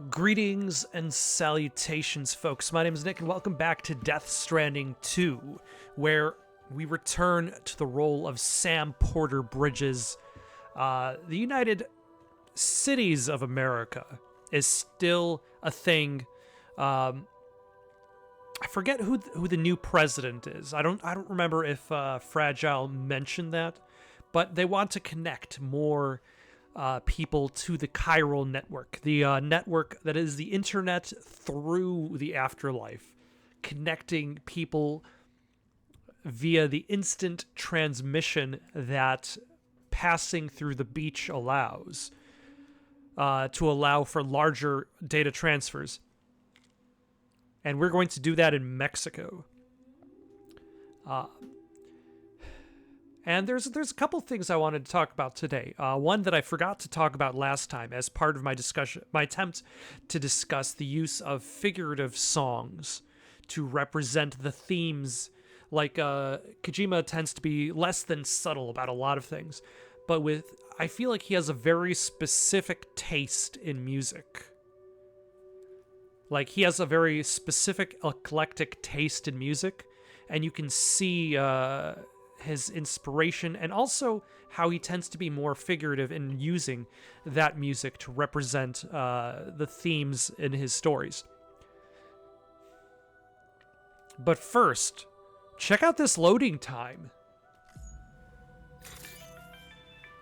Greetings and salutations, folks. My name is Nick, and welcome back to Death Stranding 2, where we return to the role of Sam Porter Bridges. The United Cities of America is still a thing. I forget who the new president is. I don't remember if Fragile mentioned that, but they want to connect more people to the chiral network, the network that is the internet through the afterlife, connecting people via the instant transmission that passing through the beach allows, to allow for larger data transfers. And we're going to do that in Mexico. And there's a couple things I wanted to talk about today. One that I forgot to talk about last time as part of my attempt to discuss the use of figurative songs to represent the themes. Like Kojima tends to be less than subtle about a lot of things, but I feel like he has a very specific taste in music. Like, he has a very specific eclectic taste in music, and you can see his inspiration, and also how he tends to be more figurative in using that music to represent the themes in his stories. But first, check out this loading time.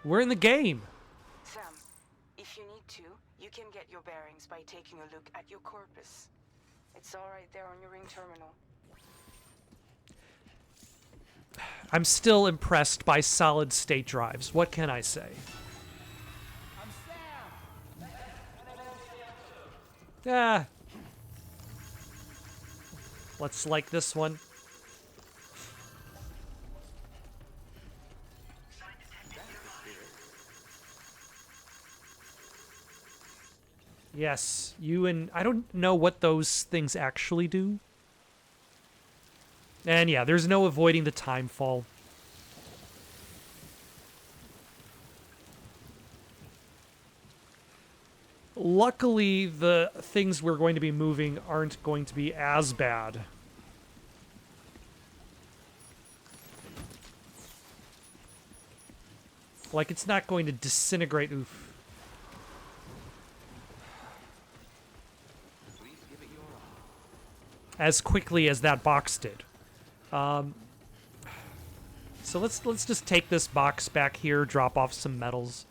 We're in the game. Sam, if you need to, you can get your bearings by taking a look at your corpus. It's all right there on your ring terminal. I'm still impressed by solid state drives. What can I say? Ah. Let's like this one. Yes, you and I don't know what those things actually do. And yeah, there's no avoiding the time fall. Luckily, the things we're going to be moving aren't going to be as bad. Like, it's not going to disintegrate. Oof. As quickly as that box did. So let's just take this box back here, drop off some metals.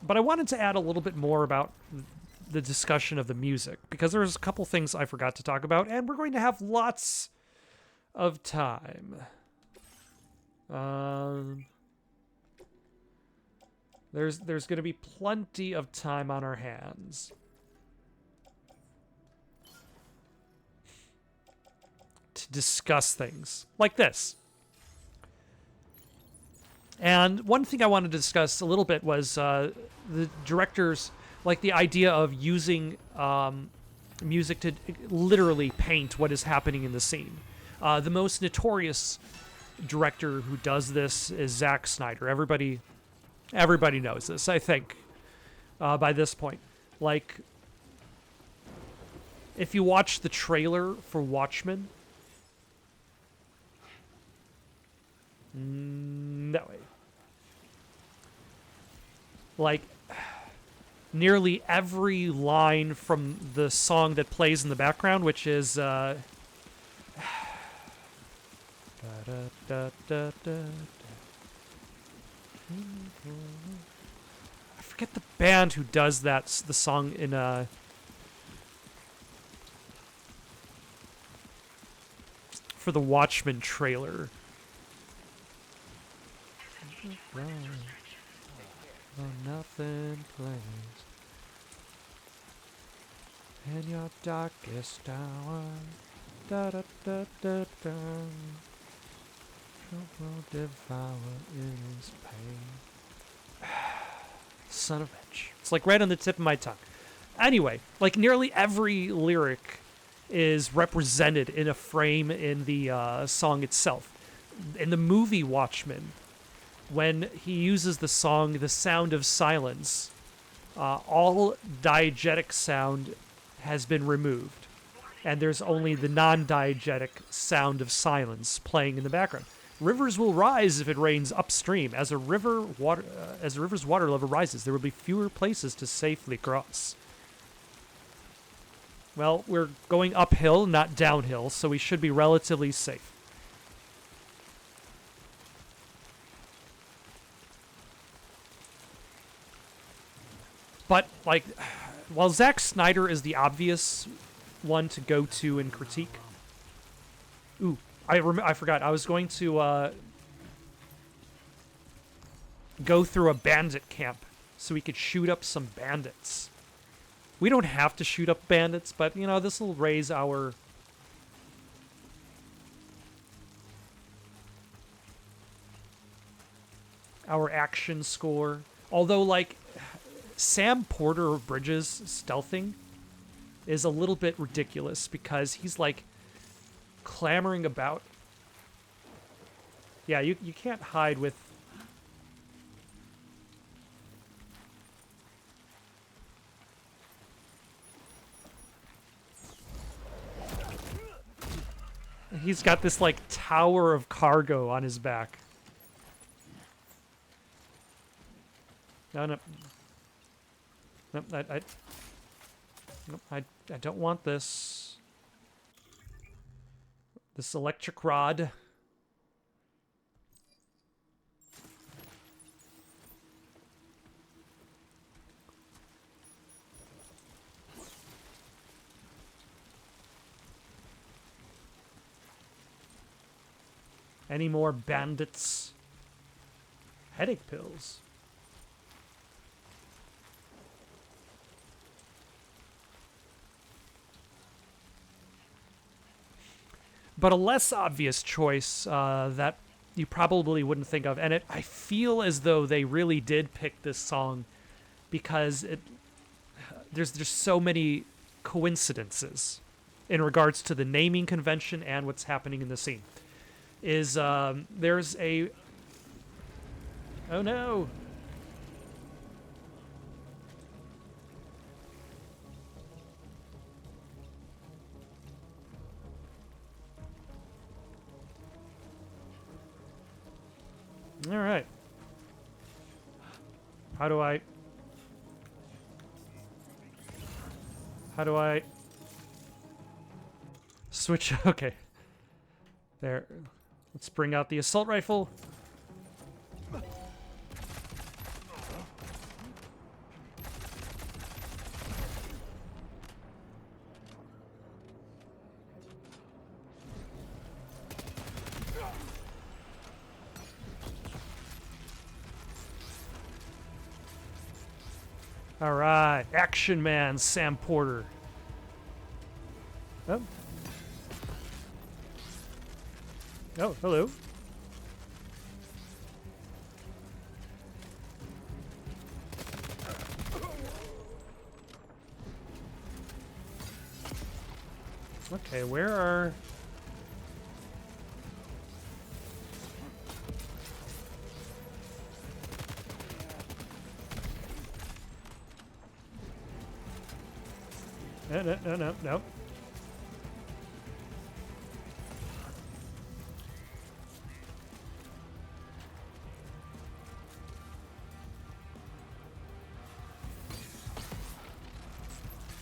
But I wanted to add a little bit more about the discussion of the music, because there's a couple things I forgot to talk about, and we're going to have lots of time. There's going to be plenty of time on our hands to discuss things like this. And one thing I wanted to discuss a little bit was the directors, like the idea of using music to literally paint what is happening in the scene. The most notorious director who does this is Zack Snyder. Everybody knows this, I think, by this point. Like, if you watch the trailer for Watchmen, that way. Like, nearly every line from the song that plays in the background, which is I forget the band who does that, the song in for the Watchmen trailer. Nothing plays in your darkest hour. Da da da da da. Will devour in his pain. Son of a bitch. It's like right on the tip of my tongue. Anyway, like nearly every lyric is represented in a frame in the song itself. In the movie Watchmen, when he uses the song The Sound of Silence, all diegetic sound has been removed, and there's only the non-diegetic sound of silence playing in the background. Rivers will rise if it rains upstream. As a river's water level rises, there will be fewer places to safely cross. Well, we're going uphill, not downhill, so we should be relatively safe. But, like, while Zack Snyder is the obvious one to go to and critique... Ooh, I forgot. I was going to go through a bandit camp so we could shoot up some bandits. We don't have to shoot up bandits, but, you know, this will raise our... our action score. Although, like, Sam Porter Bridges stealthing is a little bit ridiculous because he's, like, clamoring about... Yeah, you can't hide with... He's got this, like, tower of cargo on his back. No, no. Nope, I don't want this. This electric rod. Any more bandits? Headache pills. But a less obvious choice that you probably wouldn't think of, and I feel as though they really did pick this song because there's so many coincidences in regards to the naming convention and what's happening in the scene. Is there's a... Oh no! All right. How do I switch? Okay. There. Let's bring out the assault rifle. All right, Action Man Sam Porter. Oh. Oh, hello. Okay, where are... No.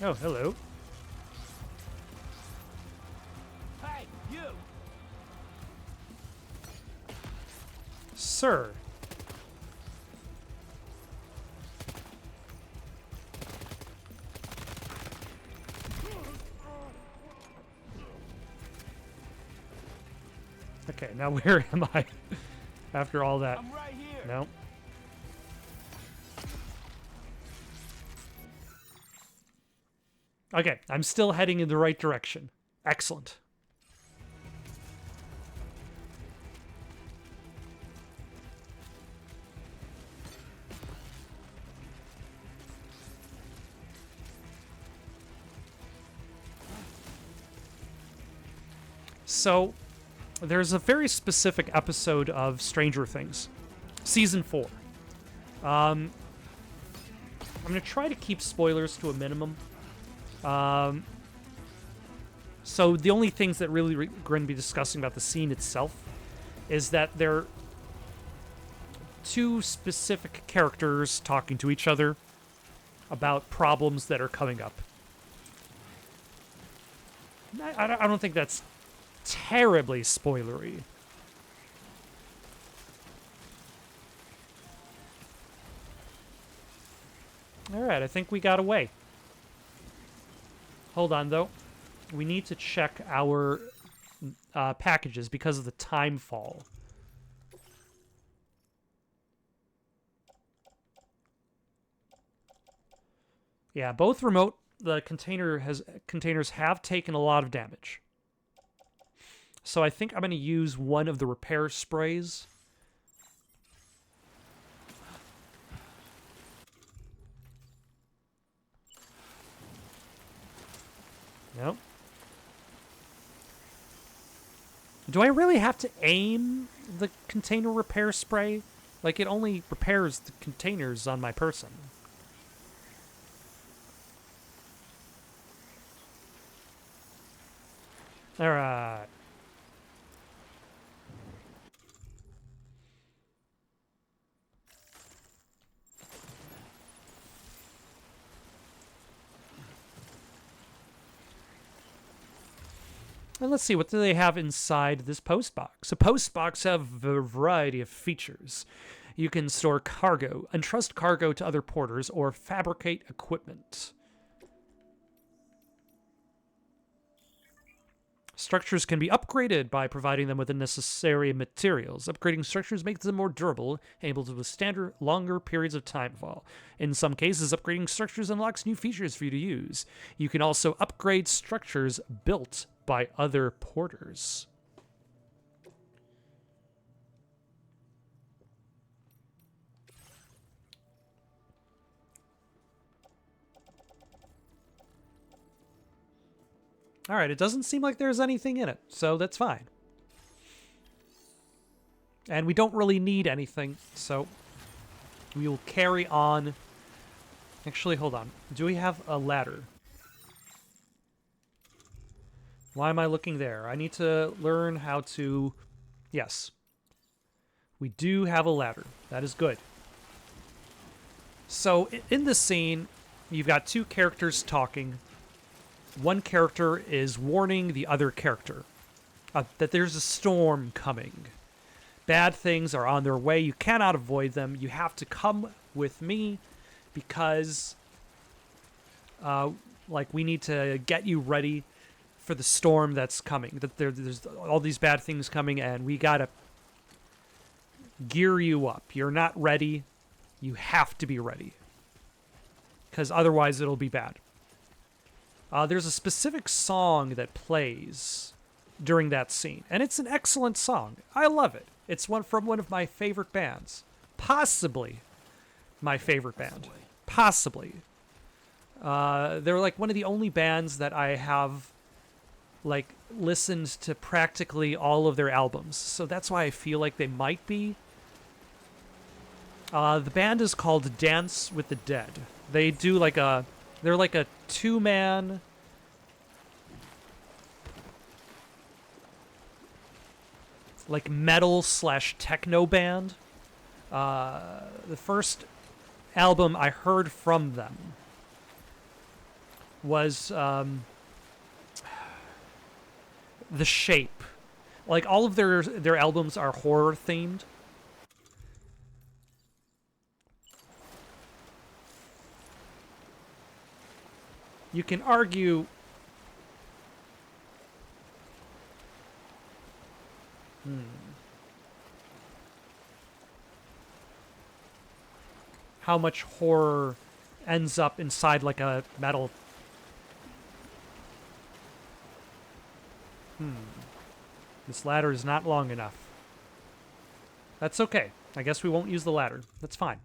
Oh, hello. Hey, you! Sir. Okay, now where am I after all that? I'm right here. No. Okay, I'm still heading in the right direction. Excellent. So, there's a very specific episode of Stranger Things, Season 4. I'm going to try to keep spoilers to a minimum. So the only things that really we're going to be discussing about the scene itself is that there are two specific characters talking to each other about problems that are coming up. I don't think that's terribly spoilery. All right, I think we got away. Hold on, though. We need to check our packages because of the time fall. Yeah, both remote containers have taken a lot of damage. So I think I'm going to use one of the repair sprays. Nope. Do I really have to aim the container repair spray? Like, it only repairs the containers on my person. Alright. And let's see, what do they have inside this post box? A post box have a variety of features. You can store cargo, entrust cargo to other porters, or fabricate equipment. Structures can be upgraded by providing them with the necessary materials. Upgrading structures makes them more durable, able to withstand longer periods of timefall. In some cases, upgrading structures unlocks new features for you to use. You can also upgrade structures built by other porters. All right, it doesn't seem like there's anything in it, so that's fine. And we don't really need anything, so we will carry on. Actually, hold on. Do we have a ladder? Why am I looking there? I need to learn how to... Yes. We do have a ladder. That is good. So, in this scene, you've got two characters talking. One character is warning the other character that there's a storm coming. Bad things are on their way. You cannot avoid them. You have to come with me because, we need to get you ready for the storm that's coming. That there's all these bad things coming, and we gotta gear you up. You're not ready. You have to be ready, because otherwise it'll be bad. There's a specific song that plays during that scene, and it's an excellent song. I love it. It's from one of my favorite bands. Possibly my favorite band. Possibly. They're like one of the only bands that I have listened to practically all of their albums. So that's why I feel like they might be. The band is called Dance with the Dead. They do they're like a two-man metal/techno band. The first album I heard from them was The Shape. Like, all of their albums are horror themed. You can argue how much horror ends up inside like a metal. This ladder is not long enough. That's okay. I guess we won't use the ladder. That's fine.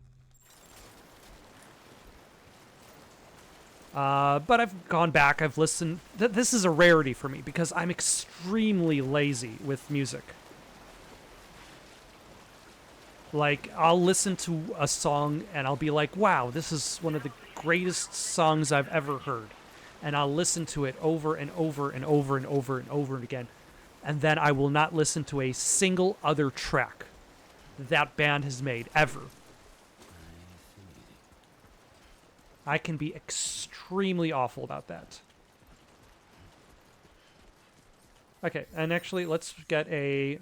But I've gone back, I've listened. This is a rarity for me because I'm extremely lazy with music. Like, I'll listen to a song and I'll be like, wow, this is one of the greatest songs I've ever heard. And I'll listen to it over and over and over and over and over again. And then I will not listen to a single other track that band has made, ever. I can be extremely awful about that. Okay, and actually, let's get a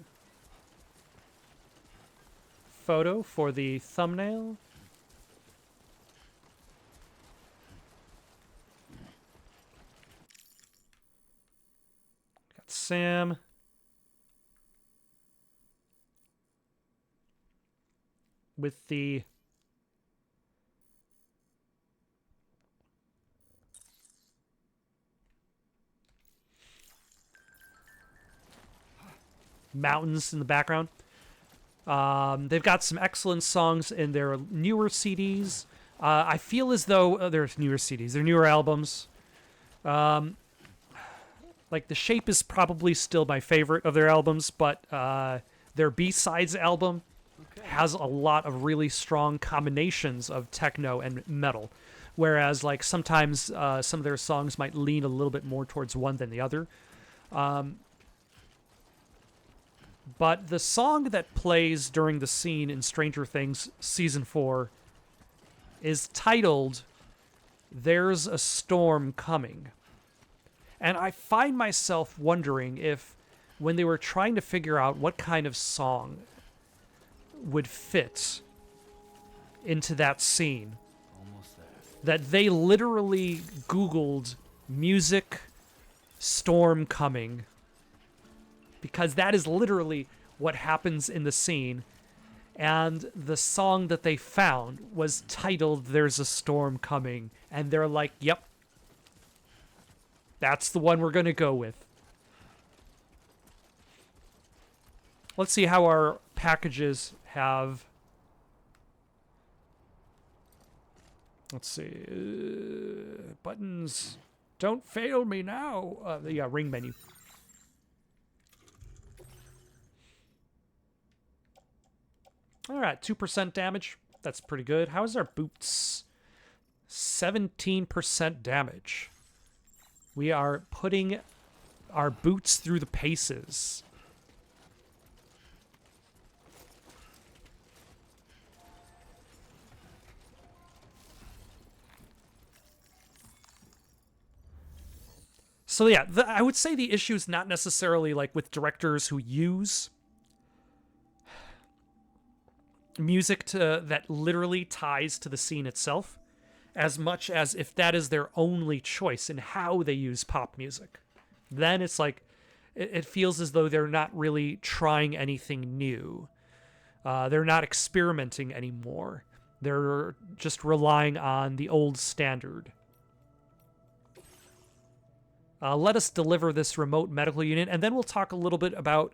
photo for the thumbnail. Got Sam. With the mountains in the background. They've got some excellent songs in their newer CDs. I feel as though they're newer CDs, they're newer albums. Like The Shape is probably still my favorite of their albums, but their B-Sides album has a lot of really strong combinations of techno and metal. Whereas, like, sometimes some of their songs might lean a little bit more towards one than the other. But the song that plays during the scene in Stranger Things Season 4 is titled There's a Storm Coming. And I find myself wondering if, when they were trying to figure out what kind of song would fit into that scene, that they literally Googled music storm coming, because that is literally what happens in the scene. And the song that they found was titled There's a Storm Coming. And they're like, yep, that's the one we're going to go with. Let's see how our packages have. Let's see. Buttons. Don't fail me now. Yeah, ring menu. All right, 2% damage. That's pretty good. How is our boots? 17% damage. We are putting our boots through the paces. So yeah, I would say the issue is not necessarily like with directors who use music that literally ties to the scene itself, as much as if that is their only choice in how they use pop music. Then it's like, it feels as though they're not really trying anything new. They're not experimenting anymore. They're just relying on the old standard. Let us deliver this remote medical unit, and then we'll talk a little bit about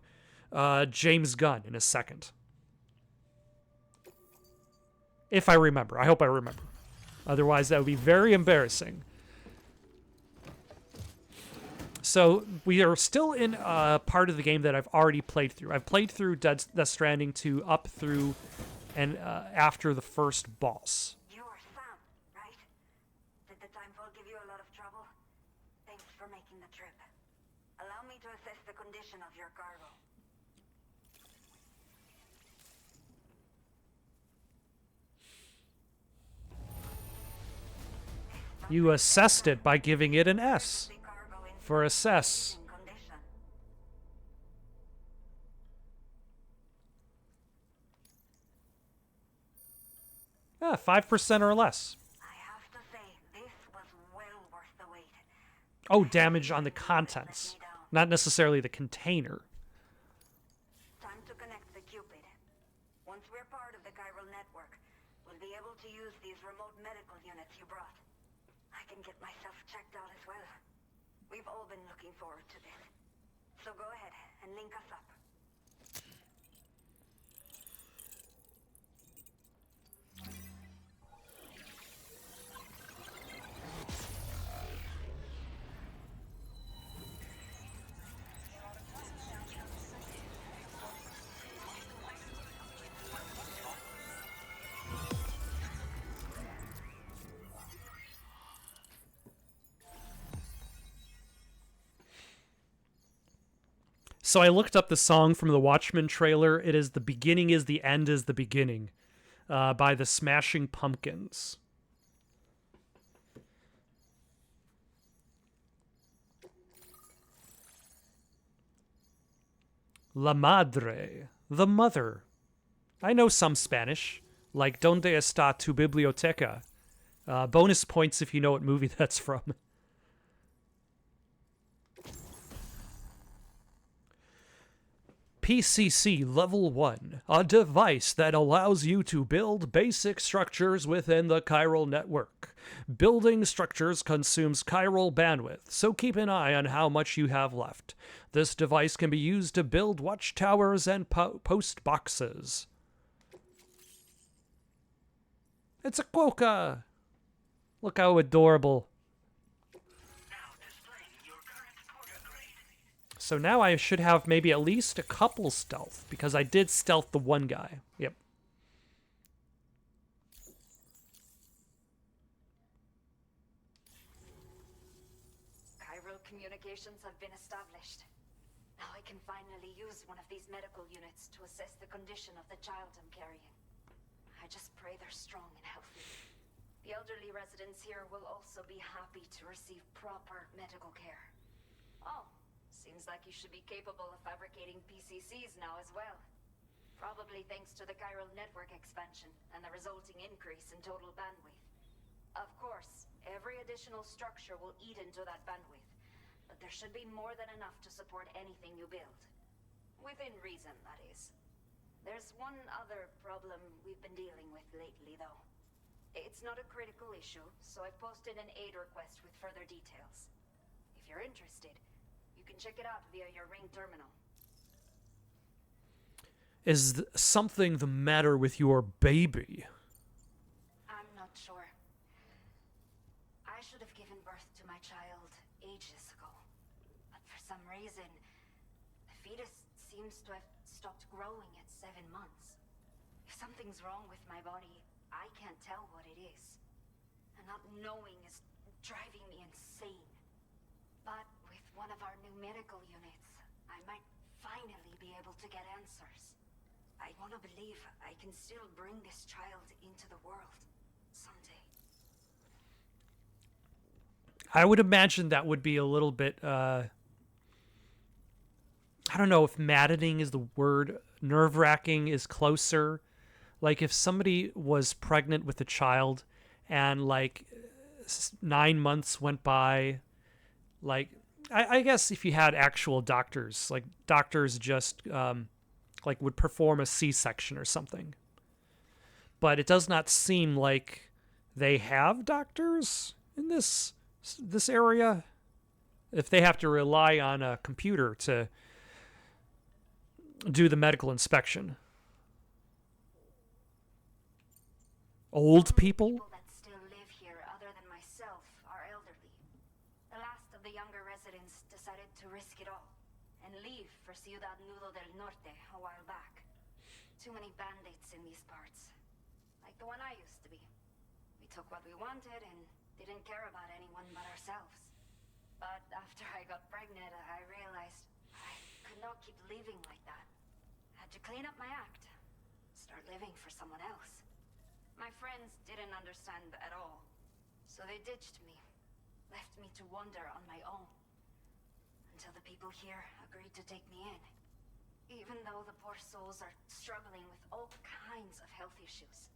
James Gunn in a second. If I remember. I hope I remember. Otherwise, that would be very embarrassing. So, we are still in a part of the game that I've already played through. I've played through Death Stranding 2 up through and after the first boss. You are Sam, right? Did the timefall give you a lot of trouble? Thanks for making the trip. Allow me to assess the condition of your cargo. You assessed it by giving it an S for assess. Yeah, 5% or less. I have to say, this was well worth the wait. Oh, damage on the contents, not necessarily the container. Time to connect the Cupid. Once we're part of the chiral network, we'll be able to use these remote medical units you brought. I can get myself checked out as well. We've all been looking forward to this. So go ahead and link us up. So I looked up the song from the Watchmen trailer. It is "The Beginning is the End is the Beginning" by the Smashing Pumpkins. La Madre, the mother. I know some Spanish, like Donde está tu biblioteca? Bonus points if you know what movie that's from. PCC Level 1, a device that allows you to build basic structures within the chiral network. Building structures consumes chiral bandwidth, so keep an eye on how much you have left. This device can be used to build watchtowers and post boxes. It's a quokka! Look how adorable. So now I should have maybe at least a couple stealth, because I did stealth the one guy. Yep. Chiral communications have been established. Now I can finally use one of these medical units to assess the condition of the child I'm carrying. I just pray they're strong and healthy. The elderly residents here will also be happy to receive proper medical care. Oh. Seems like you should be capable of fabricating PCCs now as well. Probably thanks to the chiral network expansion and the resulting increase in total bandwidth. Of course, every additional structure will eat into that bandwidth, but there should be more than enough to support anything you build. Within reason, that is. There's one other problem we've been dealing with lately, though. It's not a critical issue, so I posted an aid request with further details. If you're interested, you can check it out via your Ring terminal. Is something the matter with your baby? I'm not sure. I should have given birth to my child ages ago. But for some reason, the fetus seems to have stopped growing at 7 months. If something's wrong with my body, I can't tell what it is. And not knowing is driving me insane. But with one of our new medical units, I might finally be able to get answers. I want to believe I can still bring this child into the world someday. I would imagine that would be a little bit, I don't know if maddening is the word. Nerve-wracking is closer. Like if somebody was pregnant with a child and like 9 months went by, like I guess if you had actual doctors, like doctors just like would perform a C-section or something. But it does not seem like they have doctors in this area. If they have to rely on a computer to do the medical inspection. Old people? People that still live here other than myself are elderly. The last of the younger residents decided to risk it all and leave for Ciudad Nudo del Norte a while back. Too many bandits in these parts. Like the one I used to be. We took what we wanted and didn't care about anyone but ourselves. But after I got pregnant, I realized I could not keep living like that. I had to clean up my act. Start living for someone else. My friends didn't understand at all, so they ditched me, left me to wander on my own, until the people here agreed to take me in, even though the poor souls are struggling with all kinds of health issues.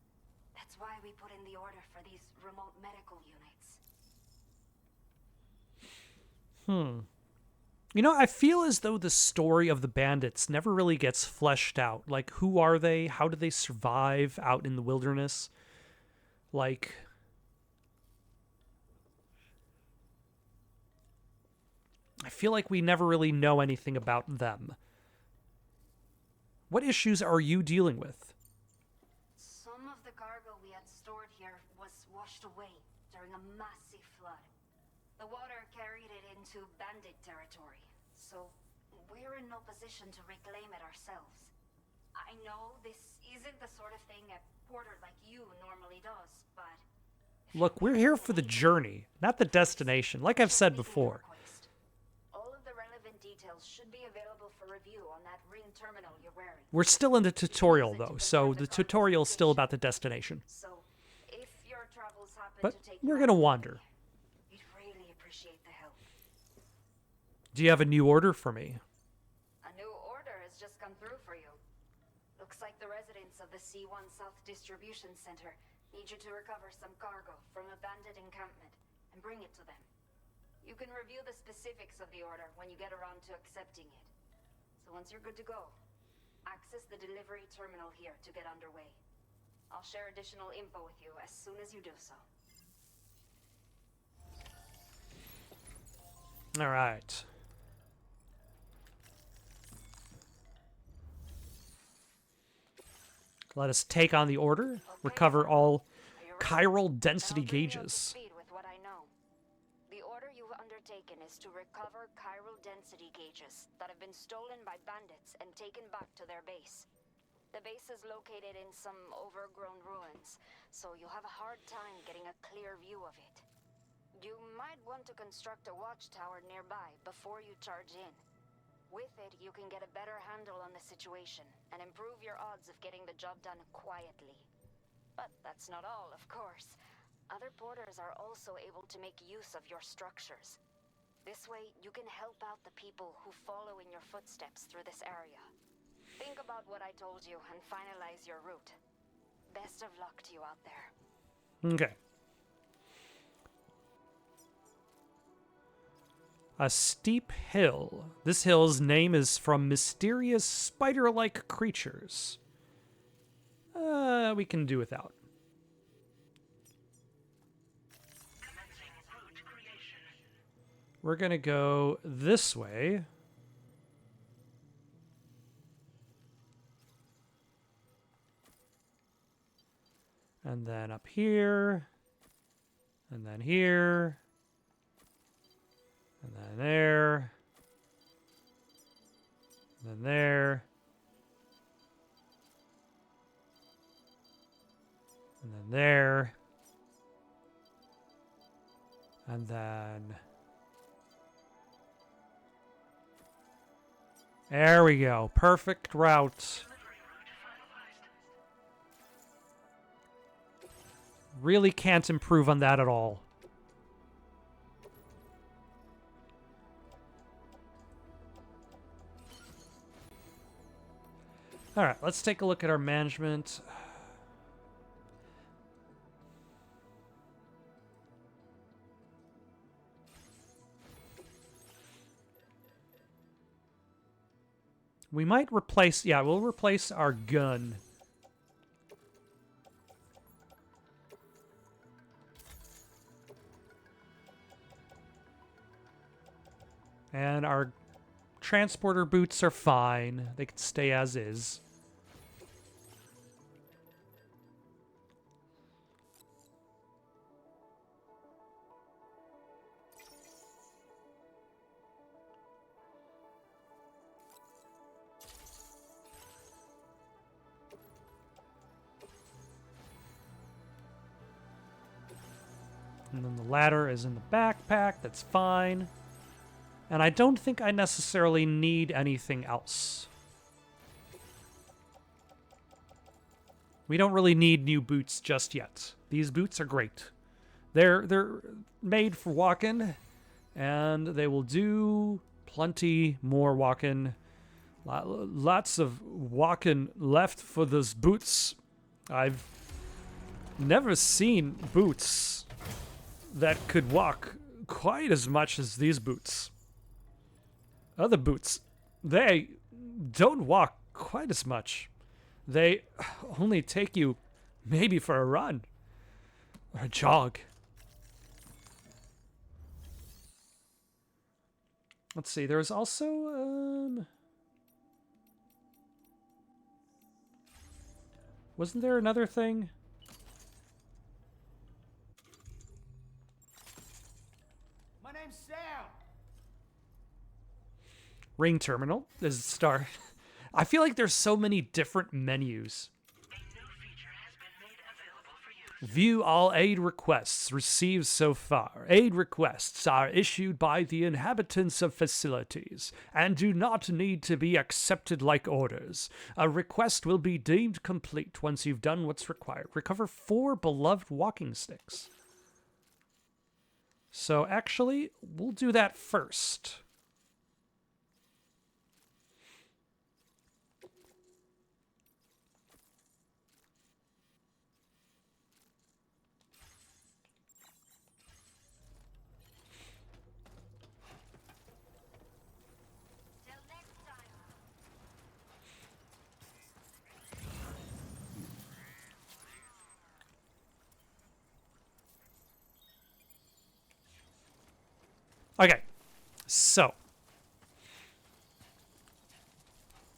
That's why we put in the order for these remote medical units. You know, I feel as though the story of the bandits never really gets fleshed out. Like, who are they? How do they survive out in the wilderness? Like, I feel like we never really know anything about them. What issues are you dealing with? Some of the cargo we had stored here was washed away during a massive flood. The water carried it into bandit territory, so we're in no position to reclaim it ourselves. I know this isn't the sort of thing a porter like you normally does, but... Look, we're here for the journey, not the destination, like I've said before. All of the relevant details should be available for review review on that ring terminal you're wearing. We're still in the tutorial, though, so the tutorial is still about the destination. So, if your travels happen But to take we're you gonna out, wander. we'd really appreciate the help. Do you have a new order for me? A new order has just come through for you. Looks like the residents of the C1 South Distribution Center need you to recover some cargo from a bandit encampment and bring it to them. You can review the specifics of the order when you get around to accepting it. So once you're good to go, access the delivery terminal here to get underway. I'll share additional info with you as soon as you do so. All right. Let us take on the order. Recover all chiral density gauges. With what I know. The order you've undertaken is to recover chiral density gauges that have been stolen by bandits and taken back to their base. The base is located in some overgrown ruins, so you'll have a hard time getting a clear view of it. You might want to construct a watchtower nearby before you charge in. With it, you can get a better handle on the situation and improve your odds of getting the job done quietly. But that's not all, of course. Other porters are also able to make use of your structures. This way, you can help out the people who follow in your footsteps through this area. Think about what I told you and finalize your route. Best of luck to you out there. Okay. A steep hill. This hill's name is from mysterious spider-like creatures. We can do without. We're gonna go this way. And then up here. And then here. And then there. And then there. And then there. And then... There we go. Perfect route. Really can't improve on that at all. All right, let's take a look at our management. We might replace, yeah, we'll replace our gun. And our transporter boots are fine. They can stay as is. And then the ladder is in the backpack. That's fine. And I don't think I necessarily need anything else. We don't really need new boots just yet. These boots are great. They're made for walking, and they will do plenty more walking. Lots of walking left for those boots. I've never seen boots that could walk quite as much as these boots. Other boots, they don't walk quite as much. They only take you maybe for a run or a jog. Let's see, there's also, wasn't there another thing? My name's Sam. Ring terminal is the start. I feel like there's so many different menus. View all aid requests received so far. Aid requests are issued by the inhabitants of facilities and do not need to be accepted like orders. A request will be deemed complete once you've done what's required. Recover 4 beloved walking sticks. So actually, we'll do that first. Okay, so,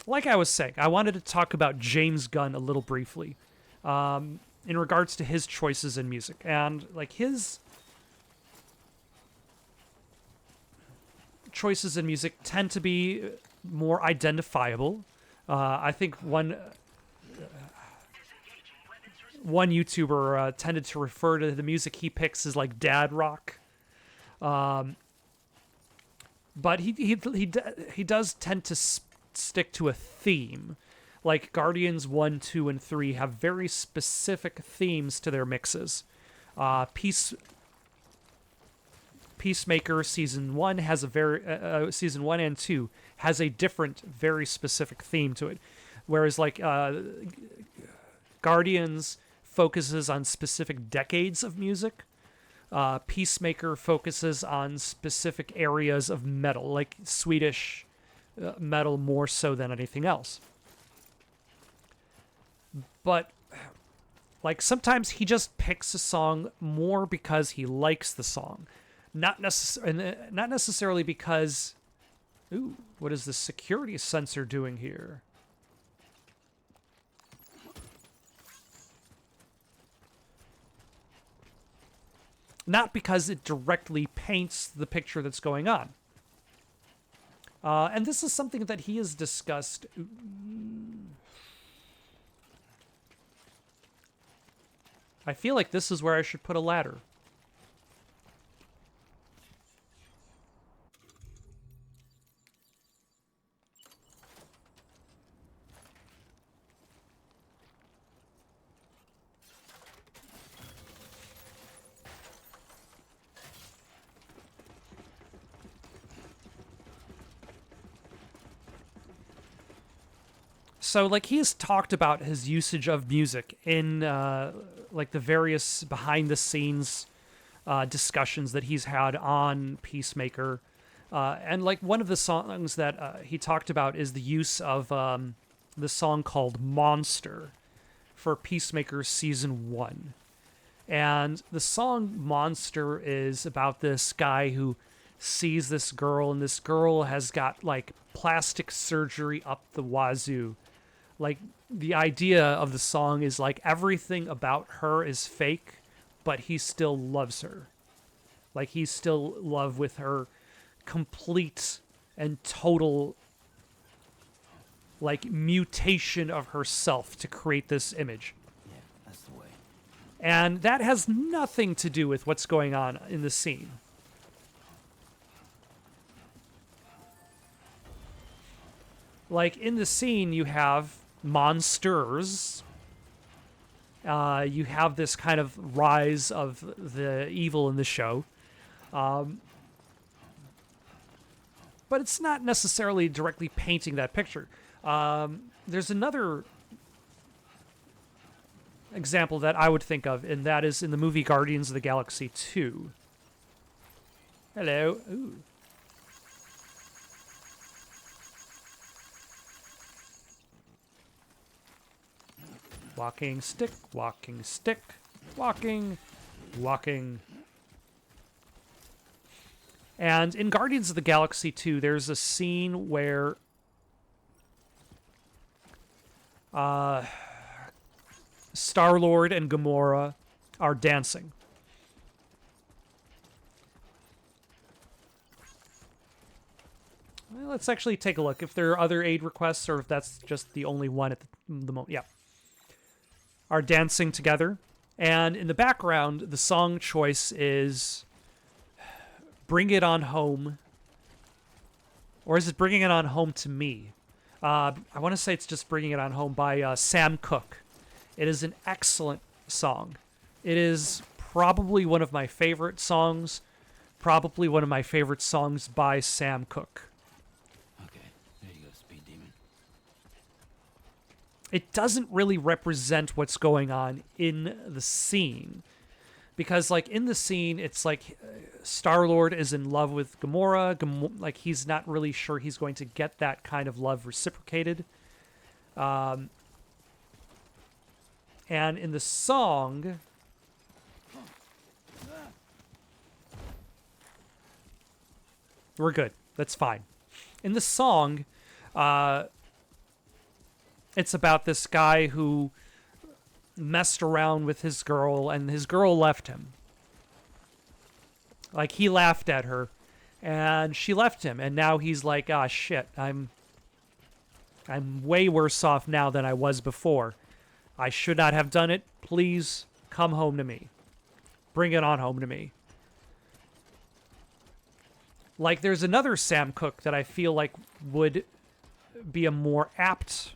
like I was saying, I wanted to talk about James Gunn a little briefly, in regards to his choices in music, and like his choices in music tend to be more identifiable. I think one YouTuber tended to refer to the music he picks as like dad rock. But he does tend to stick to a theme. Like Guardians 1, 2, and 3 have very specific themes to their mixes. Peacemaker Season 1 has a very... Season 1 and 2 has a different, very specific theme to it. Whereas like Guardians focuses on specific decades of music. Peacemaker focuses on specific areas of metal, like Swedish metal more so than anything else. But, like, sometimes he just picks a song more because he likes the song. Not necessarily because... Ooh, what is the security sensor doing here? Not because it directly paints the picture that's going on. And this is something that he has discussed. I feel like this is where I should put a ladder. So, like, he's talked about his usage of music in, like, the various behind-the-scenes discussions that he's had on Peacemaker. And, like, one of the songs that he talked about is the use of the song called Monster for Peacemaker Season 1. And the song Monster is about this guy who sees this girl, and this girl has got, like, plastic surgery up the wazoo. Like, the idea of the song is, like, everything about her is fake, but he still loves her. Like, he's still in love with her complete and total, like, mutation of herself to create this image. Yeah, that's the way. And that has nothing to do with what's going on in the scene. Like, in the scene, you have monsters. You have this kind of rise of the evil in the show. But it's not necessarily directly painting that picture. There's another example that I would think of, and that is in the movie Guardians of the Galaxy 2. Hello. Ooh. Walking stick, walking stick, walking, walking. And in Guardians of the Galaxy 2, there's a scene where Star-Lord and Gamora are dancing. Well, let's actually take a look if there are other aid requests or if that's just the only one at the moment. Yeah. Are dancing together. And in the background, the song choice is Bring It On Home. Or is it Bringing It On Home to Me? I want to say it's just Bringing It On Home by Sam Cooke. It is an excellent song. It is probably one of my favorite songs. Probably one of my favorite songs by Sam Cooke. Okay, there you go, Speed Demon. It doesn't really represent what's going on in the scene. Because, like, in the scene, it's like Star-Lord is in love with Gamora. Like, he's not really sure he's going to get that kind of love reciprocated. And in the song... We're good. That's fine. In the song, it's about this guy who messed around with his girl, and his girl left him. Like, he laughed at her, and she left him, and now he's like, ah, shit, I'm way worse off now than I was before. I should not have done it. Please come home to me. Bring it on home to me. Like, there's another Sam Cooke that I feel like would be a more apt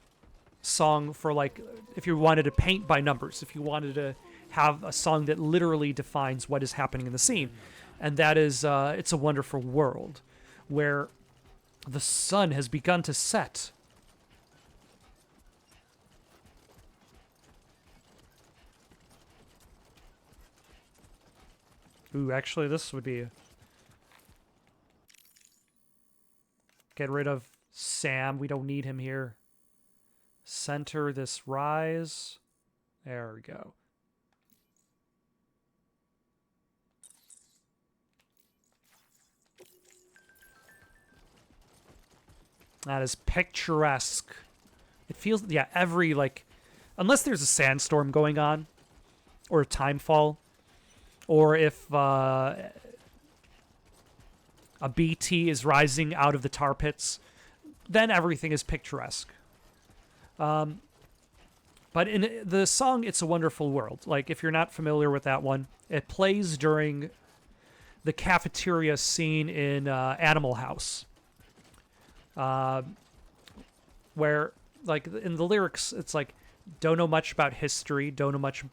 song for, like, if you wanted to paint by numbers, if you wanted to have a song that literally defines what is happening in the scene. And that is It's a Wonderful World, where the sun has begun to set. Ooh, actually, this would be... Get rid of Sam. We don't need him here. Center this rise. There we go. That is picturesque. It feels, yeah, every, like, unless there's a sandstorm going on, or a timefall, or if a BT is rising out of the tar pits, then everything is picturesque. But in the song It's a Wonderful World, like, if you're not familiar with that one, it plays during the cafeteria scene in Animal House. Where, like, in the lyrics, it's like, don't know much about history, don't know much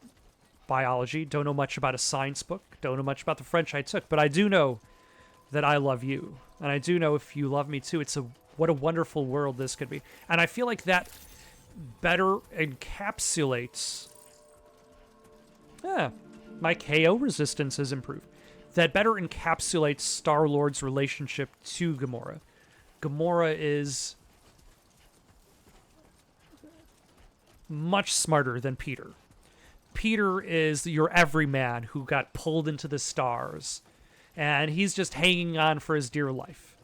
biology, don't know much about a science book, don't know much about the French I took, but I do know that I love you, and I do know if you love me too. What a wonderful world this could be. And I feel like that better encapsulates... my KO resistance has improved. That better encapsulates Star-Lord's relationship to Gamora. Gamora is much smarter than Peter. Peter is your everyman who got pulled into the stars, and he's just hanging on for his dear life.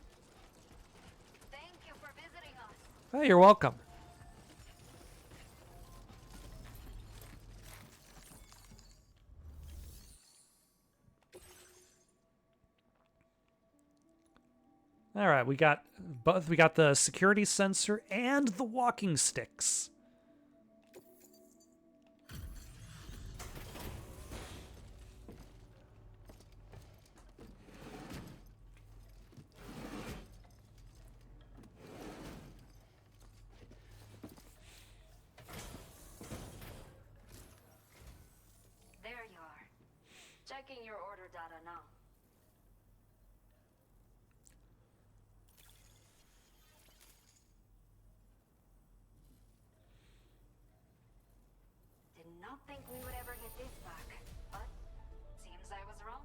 Thank you for visiting us. Hey, you're welcome. All right, we got both. We got the security sensor and the walking sticks. There you are. Checking your order data now. Did not think we would ever get this back, but seems I was wrong.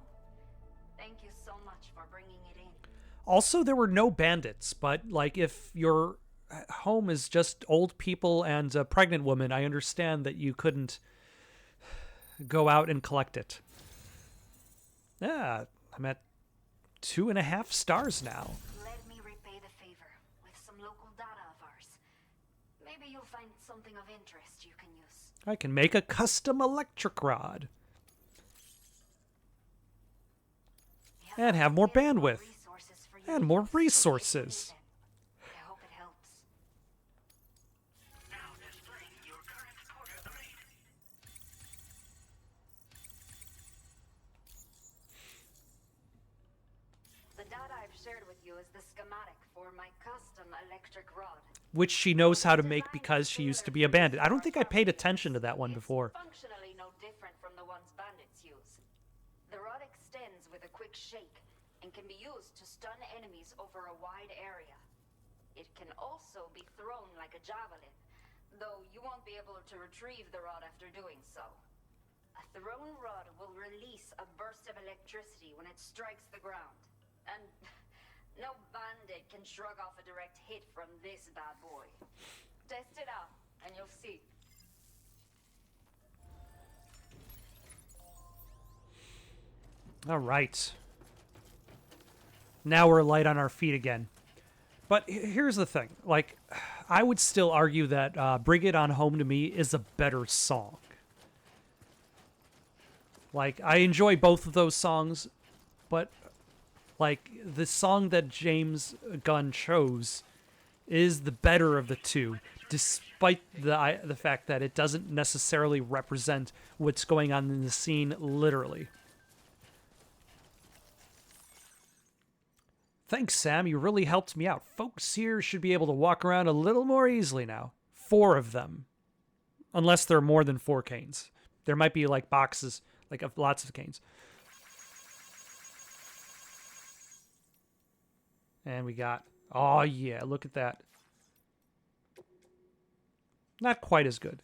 Thank you so much for bringing it in. Also, there were no bandits, but, like, if your home is just old people and a pregnant woman, I understand that you couldn't go out and collect it. Yeah, I'm at 2.5 stars now. Let me repay the favor with some local data of ours. Maybe you'll find something of interest you can use. I can make a custom electric rod. We And have more bandwidth. resources for you And to more use. resources. I hope it helps. Now displaying your current order grade. shared with you is the schematic for my custom electric rod. which she knows how to make because she used to be a bandit. I don't think I paid attention to that one before. It's functionally no different from the ones bandits use. The rod extends with a quick shake and can be used to stun enemies over a wide area. It can also be thrown like a javelin, though you won't be able to retrieve the rod after doing so. A thrown rod will release a burst of electricity when it strikes the ground. And no bandit can shrug off a direct hit from this bad boy. Test it out, and you'll see. All right. Now we're light on our feet again. But here's the thing. Like, I would still argue that Bring It On Home to Me is a better song. Like, I enjoy both of those songs, but, like, the song that James Gunn chose is the better of the two, despite the fact that it doesn't necessarily represent what's going on in the scene literally. Thanks, Sam. You really helped me out. Folks here should be able to walk around a little more easily now. 4 of them. Unless there are more than 4 canes. There might be, like, boxes, like, of lots of canes. And we got... Oh, yeah, look at that. Not quite as good.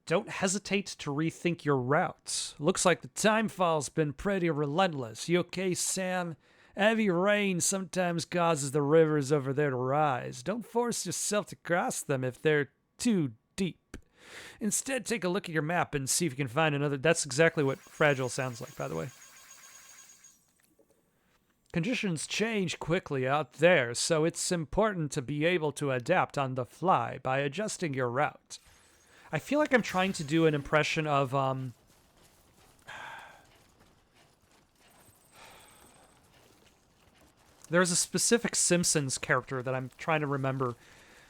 Don't hesitate to rethink your routes. Looks like the timefall's been pretty relentless. You okay, Sam? Heavy rain sometimes causes the rivers over there to rise. Don't force yourself to cross them if they're too deep. Instead, take a look at your map and see if you can find another... That's exactly what Fragile sounds like, by the way. Conditions change quickly out there, so it's important to be able to adapt on the fly by adjusting your route. I feel like I'm trying to do an impression of... There's a specific Simpsons character that I'm trying to remember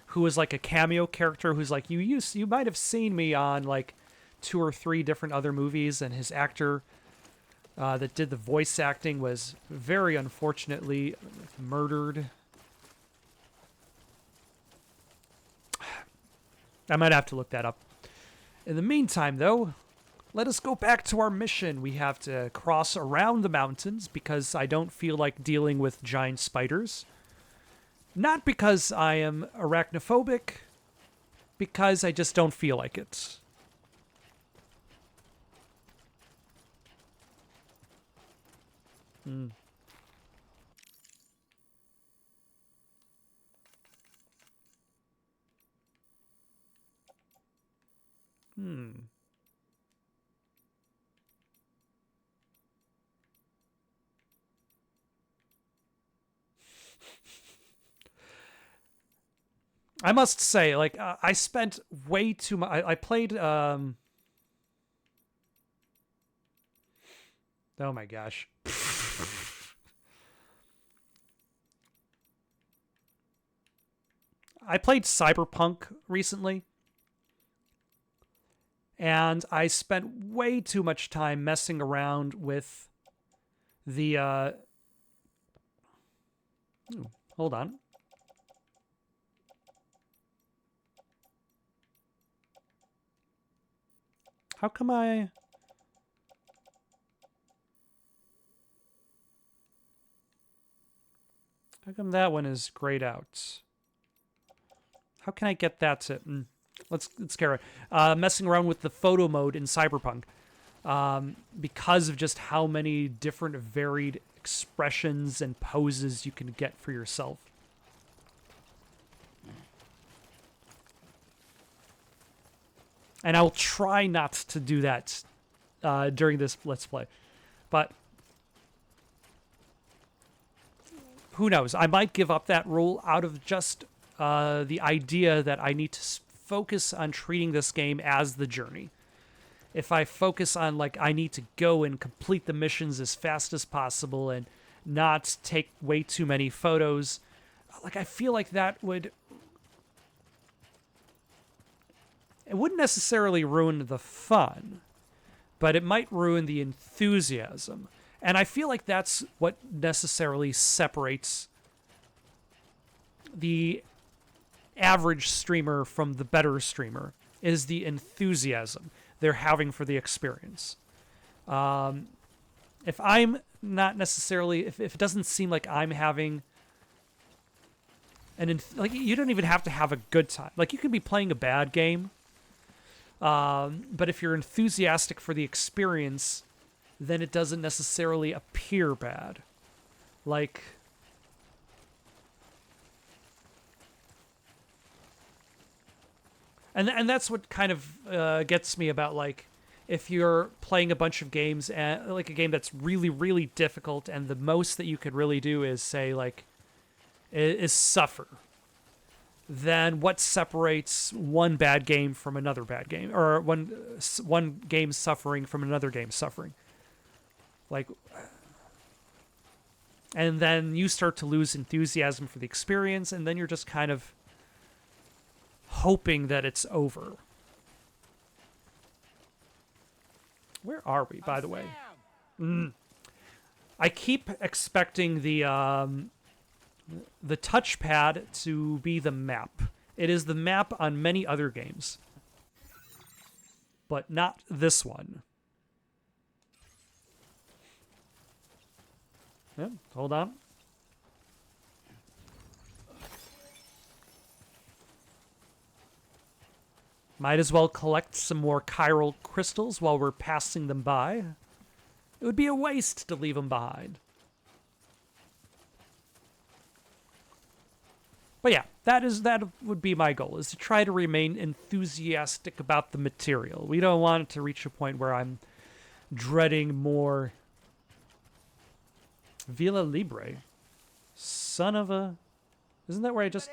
who is like a cameo character who's like, you might have seen me on like 2 or 3 different other movies, and his actor that did the voice acting was very unfortunately murdered. I might have to look that up. In the meantime, though, let us go back to our mission. We have to cross around the mountains because I don't feel like dealing with giant spiders. Not because I am arachnophobic, because I just don't feel like it. Hmm. I must say, like, I spent way too much. I played. Oh my gosh. I played Cyberpunk recently, and I spent way too much time messing around with the. Hold on. How come I... How come that one is grayed out? How can I get that to... Let's carry on. Messing around with the photo mode in Cyberpunk. Because of just how many different varied expressions and poses you can get for yourself. And I'll try not to do that during this Let's Play. But who knows? I might give up that rule out of just the idea that I need to focus on treating this game as the journey. If I focus on, like, I need to go and complete the missions as fast as possible and not take way too many photos, like, I feel like that would... It wouldn't necessarily ruin the fun, but it might ruin the enthusiasm. And I feel like that's what necessarily separates the average streamer from the better streamer, is the enthusiasm they're having for the experience. If I'm not necessarily, if it doesn't seem like I'm having like, you don't even have to have a good time. Like, you can be playing a bad game, but if you're enthusiastic for the experience, then it doesn't necessarily appear bad. Like, and that's what kind of gets me about, like, if you're playing a bunch of games, and like a game that's really, really difficult, and the most that you could really do is say, like, is suffer, then what separates one bad game from another bad game, or one game suffering from another game suffering? Like, and then you start to lose enthusiasm for the experience, and then you're just kind of hoping that it's over. Where are we, by the way? I keep expecting the touchpad to be the map. It is the map on many other games, but not this one. Yeah, hold on. Might as well collect some more chiral crystals while we're passing them by. It would be a waste to leave them behind. But yeah, that would be my goal, is to try to remain enthusiastic about the material. We don't want it to reach a point where I'm dreading more. Villa Libre. Son of a... Isn't that where I just...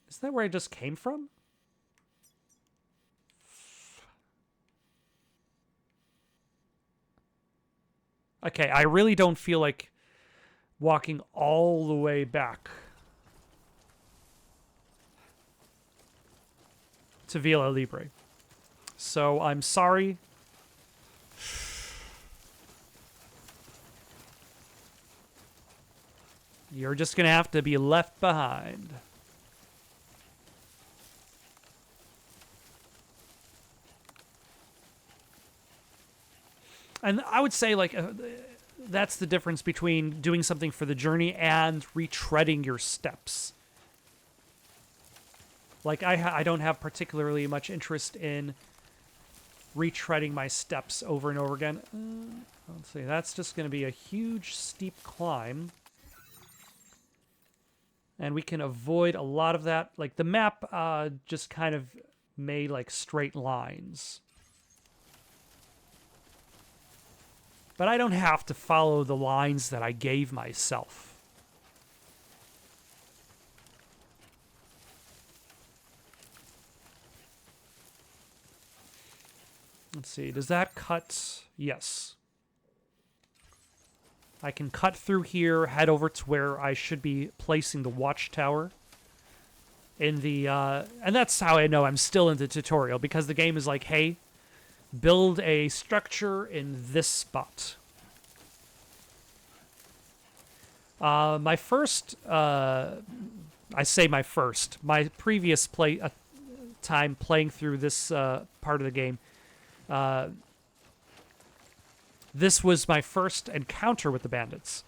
Isn't that where I just came from? Okay, I really don't feel like walking all the way back to Villa Libre. So I'm sorry. You're just going to have to be left behind. And I would say, like, that's the difference between doing something for the journey and retreading your steps. Like, I don't have particularly much interest in retreading my steps over and over again. Let's see, that's just going to be a huge, steep climb. And we can avoid a lot of that. Like, the map just kind of made, like, straight lines. But I don't have to follow the lines that I gave myself. Let's see, does that cut? Yes. I can cut through here, head over to where I should be placing the watchtower. In the, and that's how I know I'm still in the tutorial, because the game is like, hey, build a structure in this spot. My first, I say my first, my previous time playing through this part of the game, this was my first encounter with the bandits.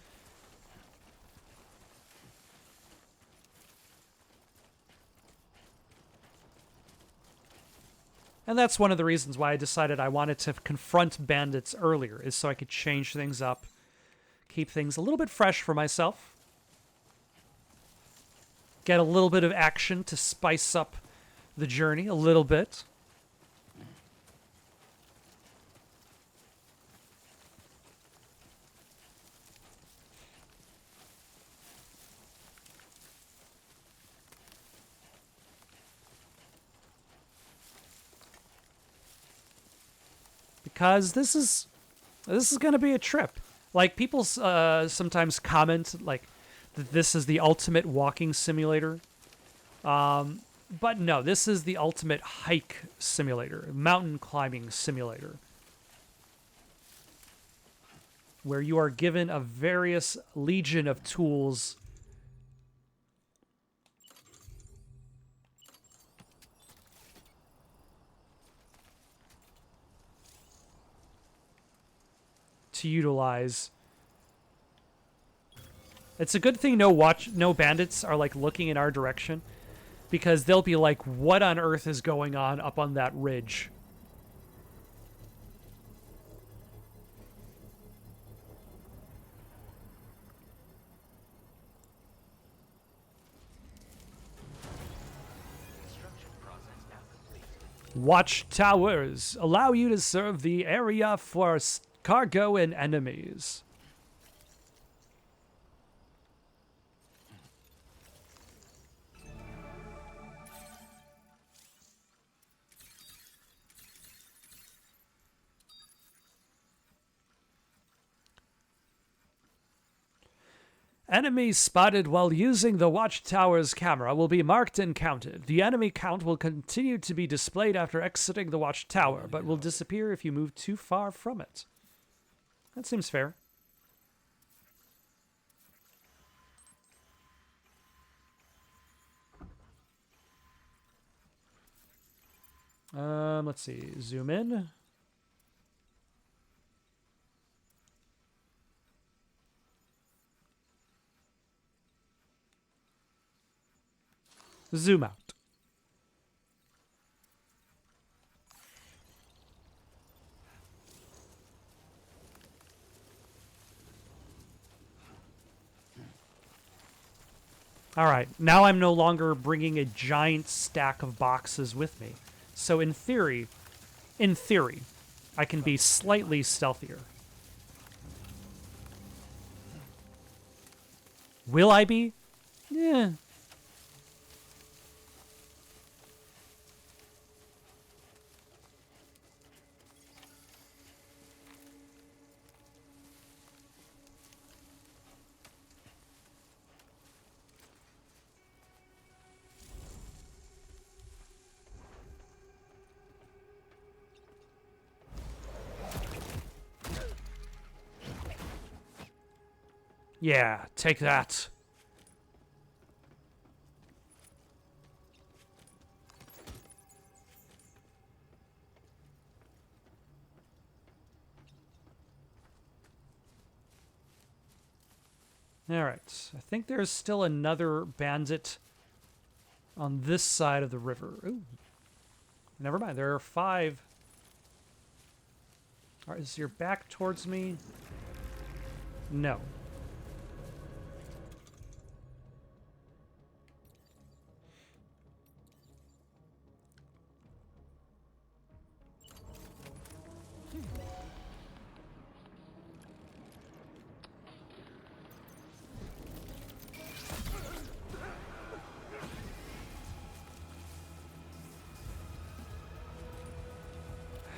And that's one of the reasons why I decided I wanted to confront bandits earlier, is so I could change things up, keep things a little bit fresh for myself, get a little bit of action to spice up the journey a little bit. Because this is going to be a trip. Like, people sometimes comment like that this is the ultimate walking simulator. But no, this is the ultimate hike simulator, mountain climbing simulator. where you are given a various legion of tools to utilize. It's a good thing no bandits are like looking in our direction, because they'll be like, what on earth is going on up on that ridge? Watchtowers allow you to serve the area for cargo and enemies. Enemies spotted while using the watchtower's camera will be marked and counted. The enemy count will continue to be displayed after exiting the watchtower, but will disappear if you move too far from it. That seems fair. Let's see. Zoom in. Zoom out. All right, now I'm no longer bringing a giant stack of boxes with me. So in theory, I can be slightly stealthier. Will I be? Yeah. Yeah, take that. All right, I think there's still another bandit on this side of the river. Ooh. Never mind, there are 5. All right, is your back towards me? No.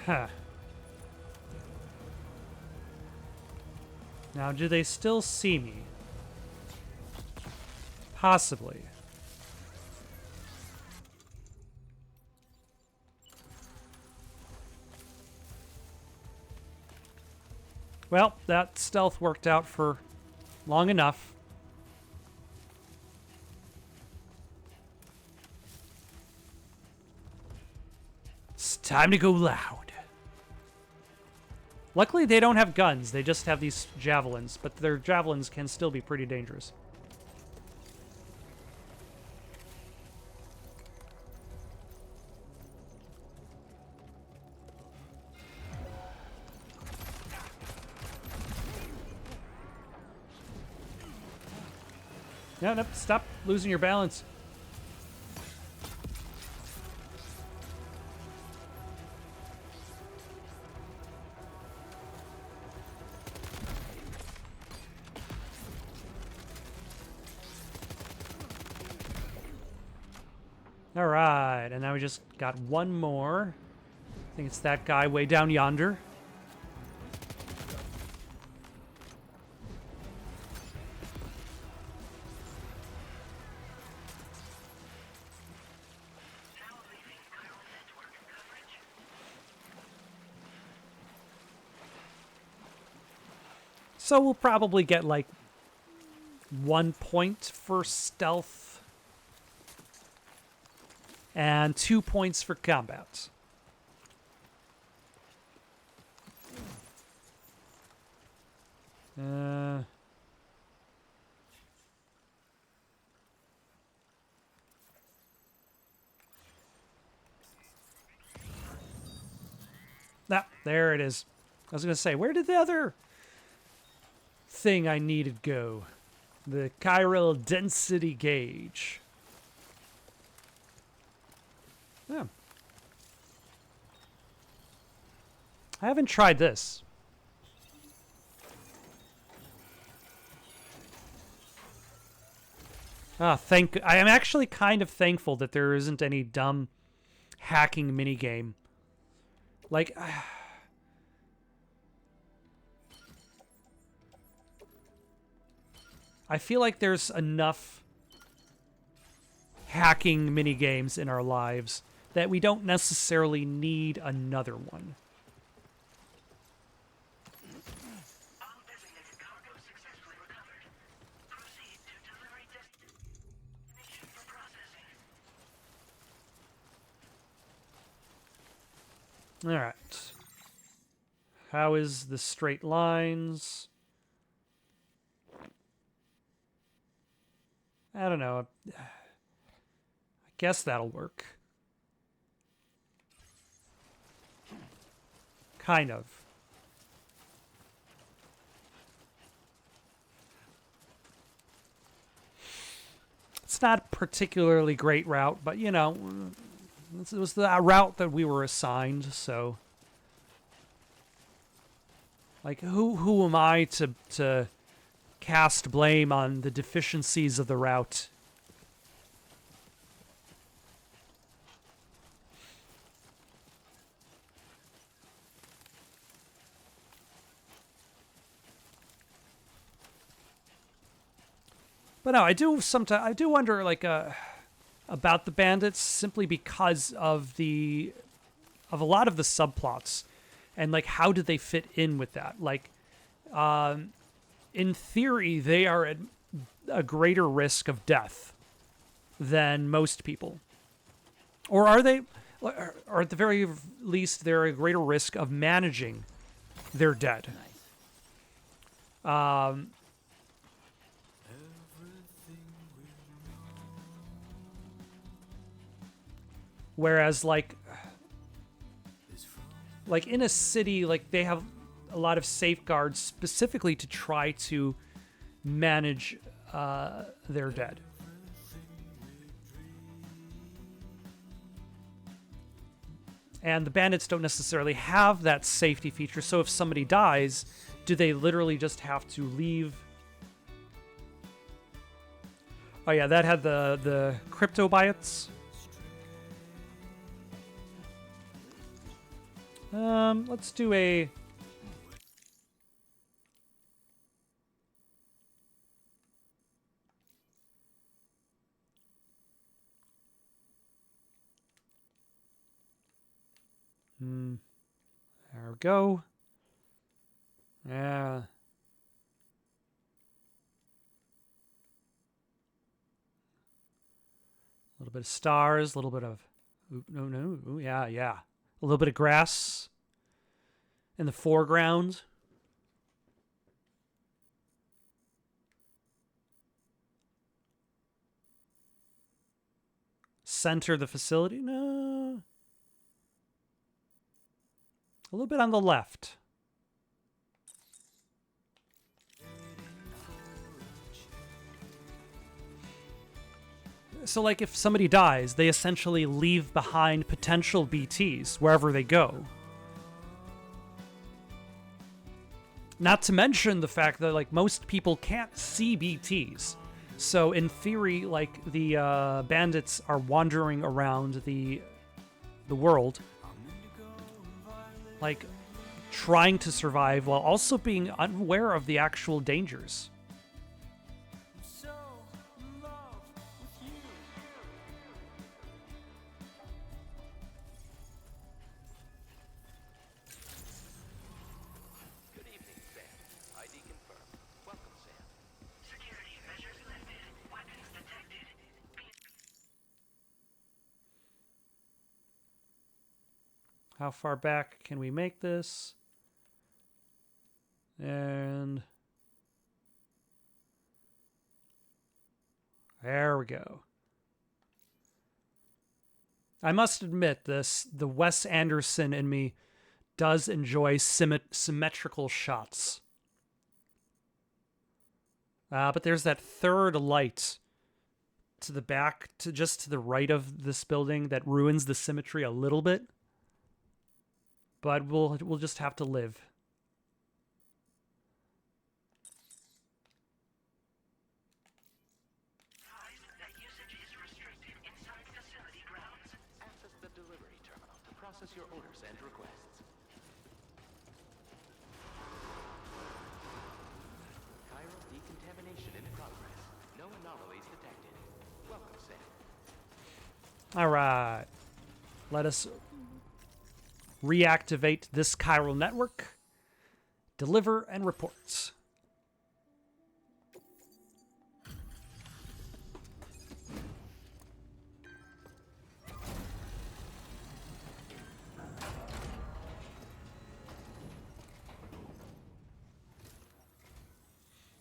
Huh. Now, do they still see me? Possibly. Well, that stealth worked out for long enough. It's time to go loud. Luckily, they don't have guns. They just have these javelins, but their javelins can still be pretty dangerous. No, no, stop losing your balance. All right, and now we just got one more. I think it's that guy way down yonder. So we'll probably get like 1 point for stealth and 2 points for combat. There it is. I was going to say, where did the other thing I needed go? The chiral density gauge. Yeah. I haven't tried this. I am actually kind of thankful that there isn't any dumb hacking minigame. Like, I feel like there's enough hacking minigames in our lives that we don't necessarily need another one. All designated cargo successfully recovered. Proceed to delivery destination for processing. All right. How is the straight lines? I don't know. I guess that'll work. Kind of. It's not a particularly great route, but you know, it was the route that we were assigned, so like who am I to cast blame on the deficiencies of the route? But no, I do wonder like about the bandits simply because of a lot of the subplots and like how do they fit in with that? Like in theory they are at a greater risk of death than most people. Or are they, or at the very least they're at a greater risk of managing their dead. Nice. Whereas like in a city, like they have a lot of safeguards specifically to try to manage their dead. And the bandits don't necessarily have that safety feature, so if somebody dies, do they literally just have to leave? Oh yeah, that had the crypto biots. Let's do a... There we go. Yeah. A little bit of stars, a little bit of... Ooh, yeah. A little bit of grass in the foreground. Center the facility? No. A little bit on the left. So, like, if somebody dies, they essentially leave behind potential BTs wherever they go. Not to mention the fact that, like, most people can't see BTs. So, in theory, like, the bandits are wandering around the world, like, trying to survive while also being unaware of the actual dangers. So in love with you. Good evening, Sam. ID confirmed. How far back can we make this? And there we go. I must admit the Wes Anderson in me does enjoy symmetrical shots. But there's that third light to the back, just to the right of this building, that ruins the symmetry a little bit. But we'll just have to live. Access the delivery terminal to process your orders and requests. Chiral decontamination in progress. No anomalies detected. Welcome, Sam. All right. Let us reactivate this chiral network. Deliver and report.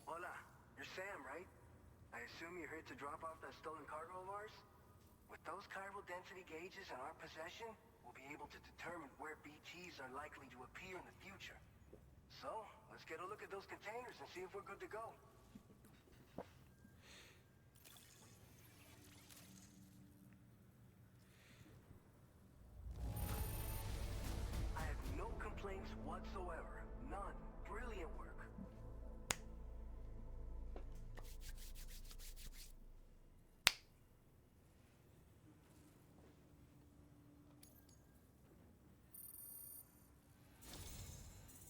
Hola, you're Sam, right? I assume you're here to drop off that stolen cargo of ours? With those chiral density gauges in our possession, we'll be able to determine where BTs are likely to appear in the future. So, let's get a look at those containers and see if we're good to go. I have no complaints whatsoever. None. Brilliant work.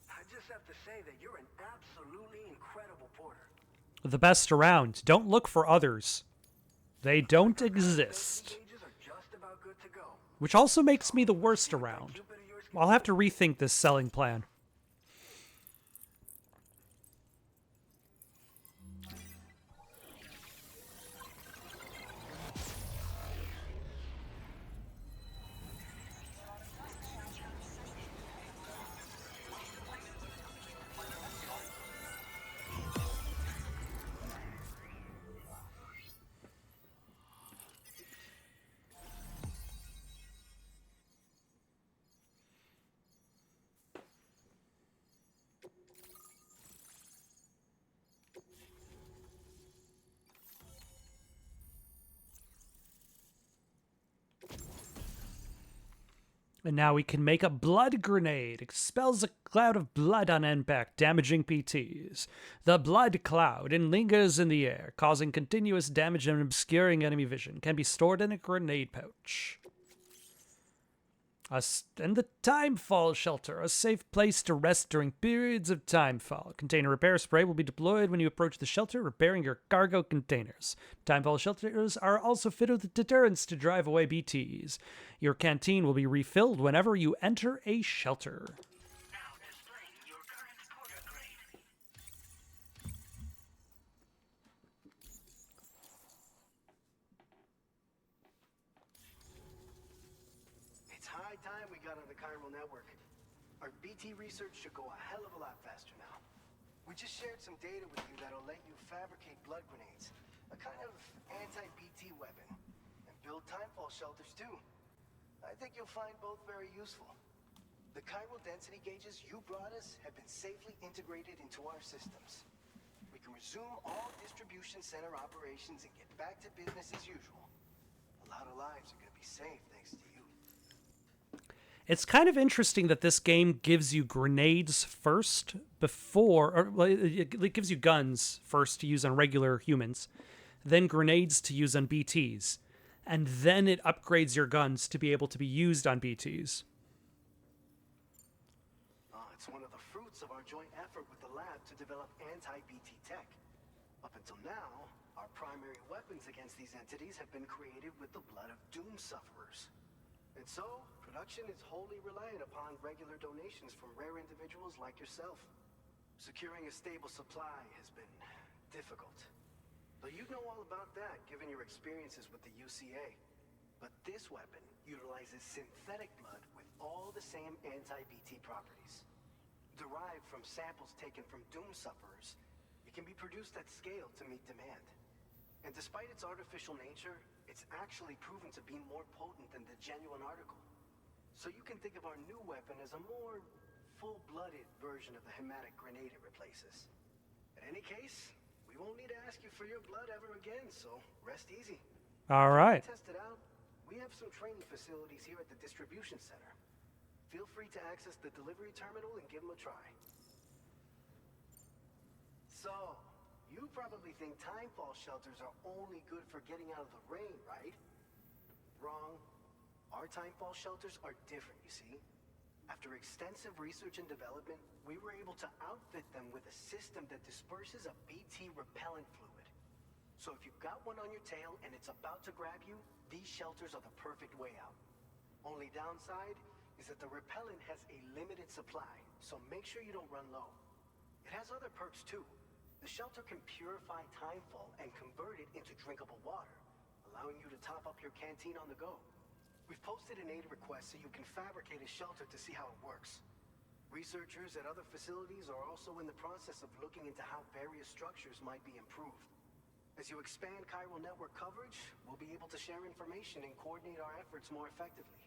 I just have to say that you're an absolutely incredible porter. The best around. Don't look for others. They don't exist. Gauges are just about good to go. Which also makes me the worst around. I'll have to rethink this selling plan. And now we can make a blood grenade. Expels a cloud of blood on impact, damaging PTs. The blood cloud lingers in the air, causing continuous damage and obscuring enemy vision. Can be stored in a grenade pouch. And the timefall shelter, a safe place to rest during periods of timefall. Container repair spray will be deployed when you approach the shelter, repairing your cargo containers. Timefall shelters are also fitted with deterrents to drive away BTs. Your canteen will be refilled whenever you enter a shelter. Now displaying your current porter grade. It's high time we got on the chiral network. Our BT research should go a hell of a lot faster now. We just shared some data with you that'll let you fabricate blood grenades, a kind of anti-BT weapon, and build timefall shelters too. I think you'll find both very useful. The chiral density gauges you brought us have been safely integrated into our systems. We can resume all distribution center operations and get back to business as usual. A lot of lives are gonna be saved thanks to you. It's kind of interesting that this game gives you grenades first before, or well, it gives you guns first to use on regular humans, then grenades to use on BTs, and then it upgrades your guns to be able to be used on BTs. It's one of the fruits of our joint effort with the lab to develop anti-BT tech. Up until now, our primary weapons against these entities have been created with the blood of doom sufferers. And so, production is wholly reliant upon regular donations from rare individuals like yourself. Securing a stable supply has been difficult. But you know all about that, given your experiences with the UCA. But this weapon utilizes synthetic blood with all the same anti-BT properties. Derived from samples taken from doom sufferers, it can be produced at scale to meet demand. And despite its artificial nature, it's actually proven to be more potent than the genuine article. So you can think of our new weapon as a more full-blooded version of the hematic grenade it replaces. In any case, we won't need to ask you for your blood ever again, so rest easy. All right. To test it out, we have some training facilities here at the distribution center. Feel free to access the delivery terminal and give them a try. So, you probably think timefall shelters are only good for getting out of the rain, right? Wrong. Our timefall shelters are different, you see. After extensive research and development, we were able to outfit them with a system that disperses a BT repellent fluid. So if you've got one on your tail and it's about to grab you, these shelters are the perfect way out. Only downside is that the repellent has a limited supply, so make sure you don't run low. It has other perks too. The shelter can purify timefall and convert it into drinkable water, allowing you to top up your canteen on the go. We've posted an aid request so you can fabricate a shelter to see how it works. Researchers at other facilities are also in the process of looking into how various structures might be improved. As you expand chiral network coverage, we'll be able to share information and coordinate our efforts more effectively.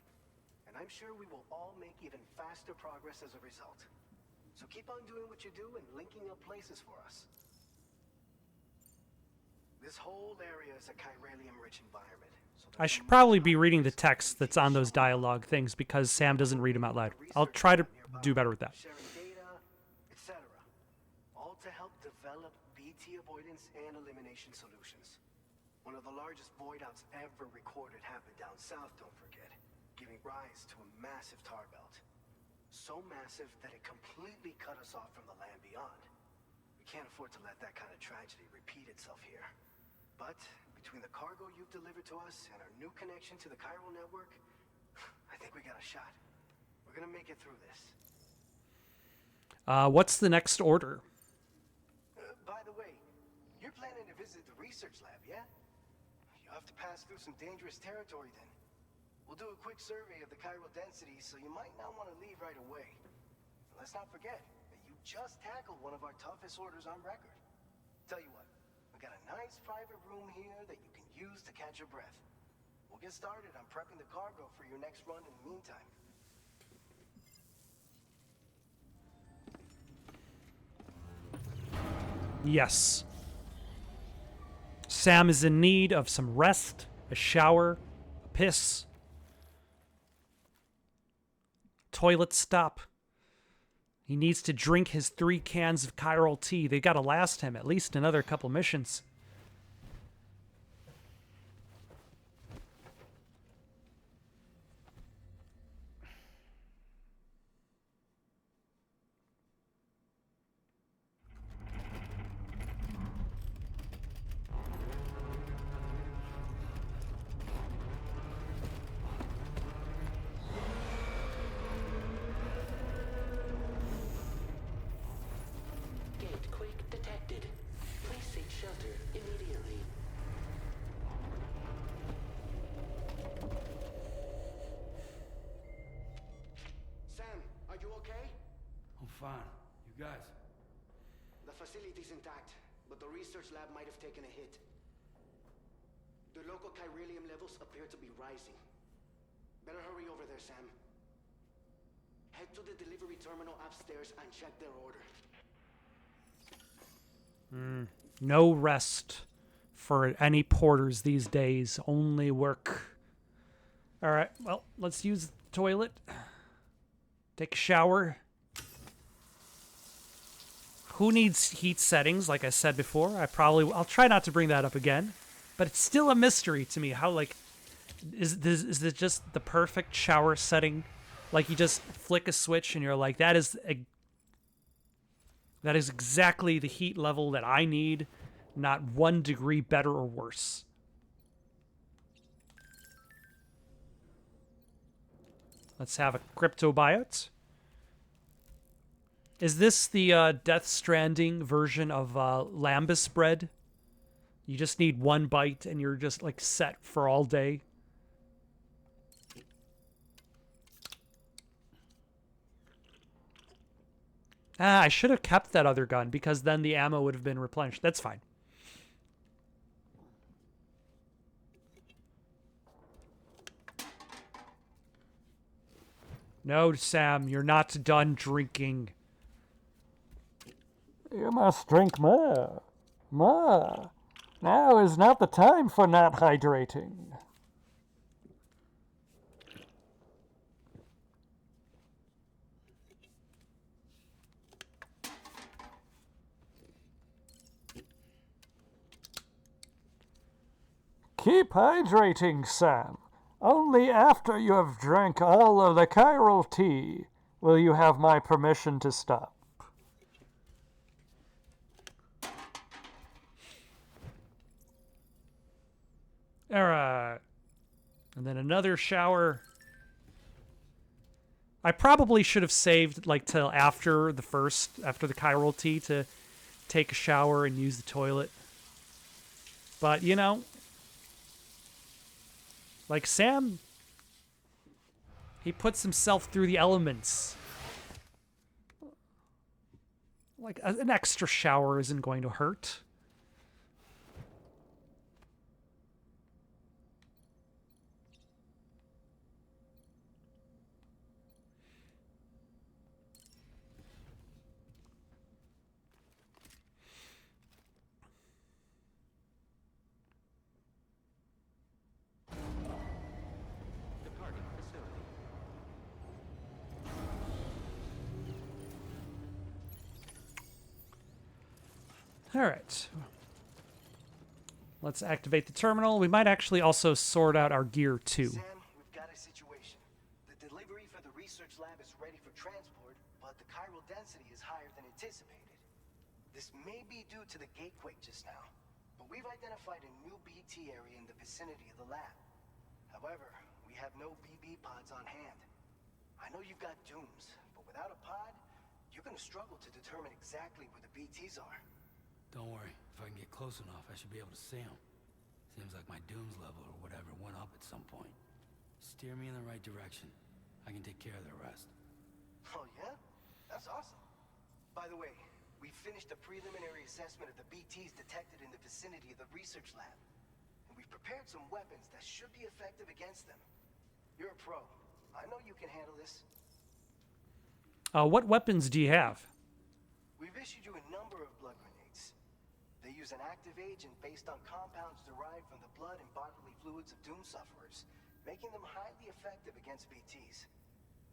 And I'm sure we will all make even faster progress as a result. So keep on doing what you do and linking up places for us. This whole area is a chiralium-rich environment. I should probably be reading the text that's on those dialogue things because Sam doesn't read them out loud. I'll try to do better with that. Sharing data, etc. All to help develop BT avoidance and elimination solutions. One of the largest void outs ever recorded happened down south, don't forget, giving rise to a massive tar belt. So massive that it completely cut us off from the land beyond. We can't afford to let that kind of tragedy repeat itself here. But between the cargo you've delivered to us and our new connection to the chiral network, I think we got a shot. We're gonna make it through this. What's the next order? By the way, you're planning to visit the research lab, yeah? You'll have to pass through some dangerous territory then. We'll do a quick survey of the chiral density, so you might not want to leave right away. Let's not forget that you just tackled one of our toughest orders on record. Tell you what, we got a nice private room here that you can use to catch your breath. We'll get started on prepping the cargo for your next run in the meantime. Yes. Sam is in need of some rest, a shower, a piss, toilet stop. He needs to drink his 3 cans of chiral tea. They gotta last him at least another couple missions. Gate quake detected. Please seek shelter immediately. Sam, are you okay? I'm fine. You guys? The facility's intact, but the research lab might have taken a hit. The local chiralium levels appear to be rising. Better hurry over there, Sam. Head to the delivery terminal upstairs and check their order. No rest for any porters these days. Only work. All right. Well, let's use the toilet. Take a shower. Who needs heat settings? Like I said before, I'll try not to bring that up again. But it's still a mystery to me how, like, is it just the perfect shower setting? Like, you just flick a switch and you're like, that is exactly the heat level that I need, not 1 degree better or worse. Let's have a cryptobiote. Is this the Death Stranding version of lambus bread? You just need 1 bite and you're just like set for all day. I should have kept that other gun because then the ammo would have been replenished. That's fine. No, Sam, you're not done drinking. You must drink more. More. Now is not the time for not hydrating. Keep hydrating, Sam. Only after you have drank all of the chiral tea will you have my permission to stop. Alright. And then another shower. I probably should have saved like till after the chiral tea to take a shower and use the toilet. But, you know, like Sam, he puts himself through the elements. Like an extra shower isn't going to hurt. Departing facility. All right. Let's activate the terminal. We might actually also sort out our gear too. Sam, we've got a situation. The delivery for the research lab is ready for transport, but the chiral density is higher than anticipated. This may be due to the gatequake just now, but we've identified a new BT area in the vicinity of the lab. However, we have no BB pods on hand. I know you've got dooms, but without a pod, you're gonna struggle to determine exactly where the BTs are. Don't worry. If I can get close enough, I should be able to see them. Seems like my dooms level or whatever went up at some point. Steer me in the right direction. I can take care of the rest. Oh yeah? That's awesome. By the way, we finished a preliminary assessment of the BTs detected in the vicinity of the research lab. And we've prepared some weapons that should be effective against them. You're a pro. I know you can handle this. What weapons do you have? We've issued you a number of blood grenades. They use an active agent based on compounds derived from the blood and bodily fluids of doom sufferers, making them highly effective against BTs.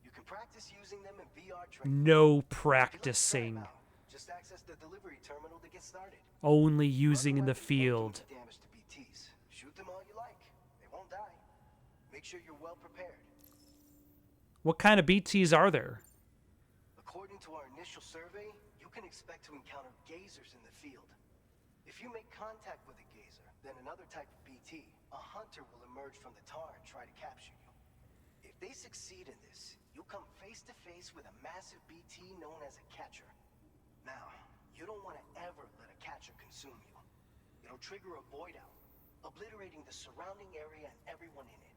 You can practice using them in VR training. No If you'd like to try 'em practicing. out, just access the delivery terminal to get started. Only using in the Other weapons won't field. do any damage to BTs. Shoot them all you like. They won't die. Make sure you're well prepared. What kind of BTs are there? According to our initial survey, you can expect to encounter gazers in the field. If you make contact with a gazer, then another type of BT, a hunter will emerge from the tar and try to capture you. If they succeed in this, you'll come face to face with a massive BT known as a catcher. Now, you don't want to ever let a catcher consume you. It'll trigger a void out, obliterating the surrounding area and everyone in it.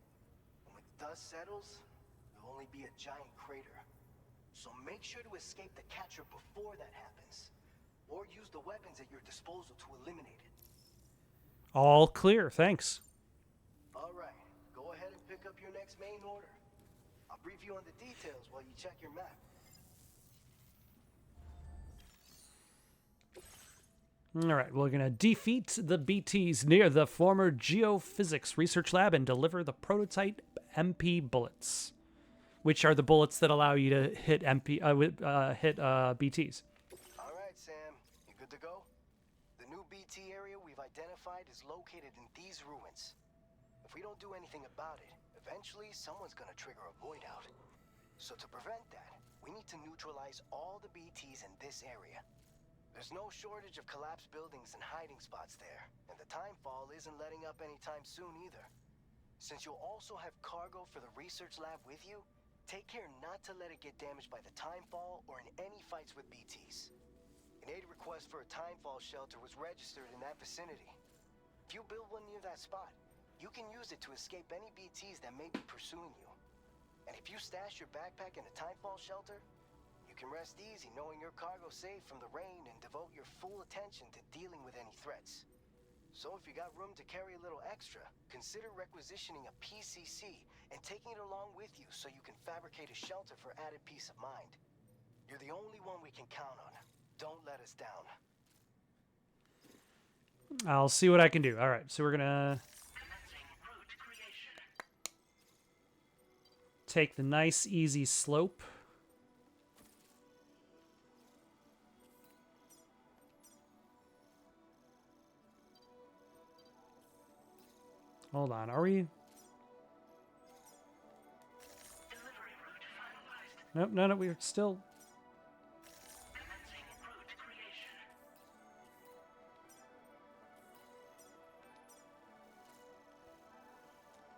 And when the dust settles, there'll only be a giant crater. So make sure to escape the catcher before that happens, or use the weapons at your disposal to eliminate it. All clear, thanks. All right, go ahead and pick up your next main order. I'll brief you on the details while you check your map. All right, we're going to defeat the BTs near the former geophysics research lab and deliver the prototype MP bullets, which are the bullets that allow you to hit BTs. All right, Sam, you good to go? The new BT area we've identified is located in these ruins. If we don't do anything about it, eventually someone's gonna trigger a void out. So to prevent that, we need to neutralize all the BTs in this area. There's no shortage of collapsed buildings and hiding spots there, and the timefall isn't letting up anytime soon either. Since you'll also have cargo for the research lab with you, take care not to let it get damaged by the timefall or in any fights with BTs. An aid request for a timefall shelter was registered in that vicinity. If you build one near that spot, you can use it to escape any BTs that may be pursuing you. And if you stash your backpack in a timefall shelter, you can rest easy knowing your cargo's safe from the rain and devote your full attention to dealing with any threats. So if you got room to carry a little extra, consider requisitioning a PCC and taking it along with you so you can fabricate a shelter for added peace of mind. You're the only one we can count on. Don't let us down. I'll see what I can do. All right, so we're gonna take the nice, easy slope. Hold on, are we? Nope, no, we're still...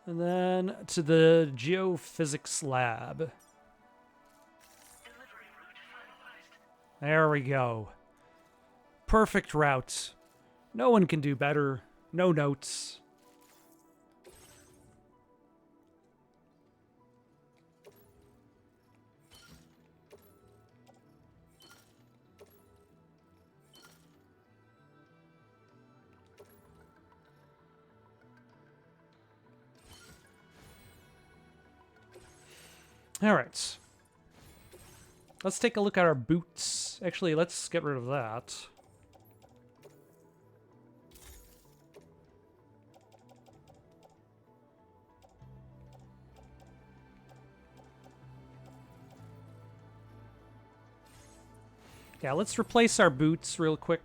And then to the geophysics lab. There we go. Perfect route. No one can do better. No notes. All right. Let's take a look at our boots. Actually, let's get rid of that. Yeah, let's replace our boots real quick.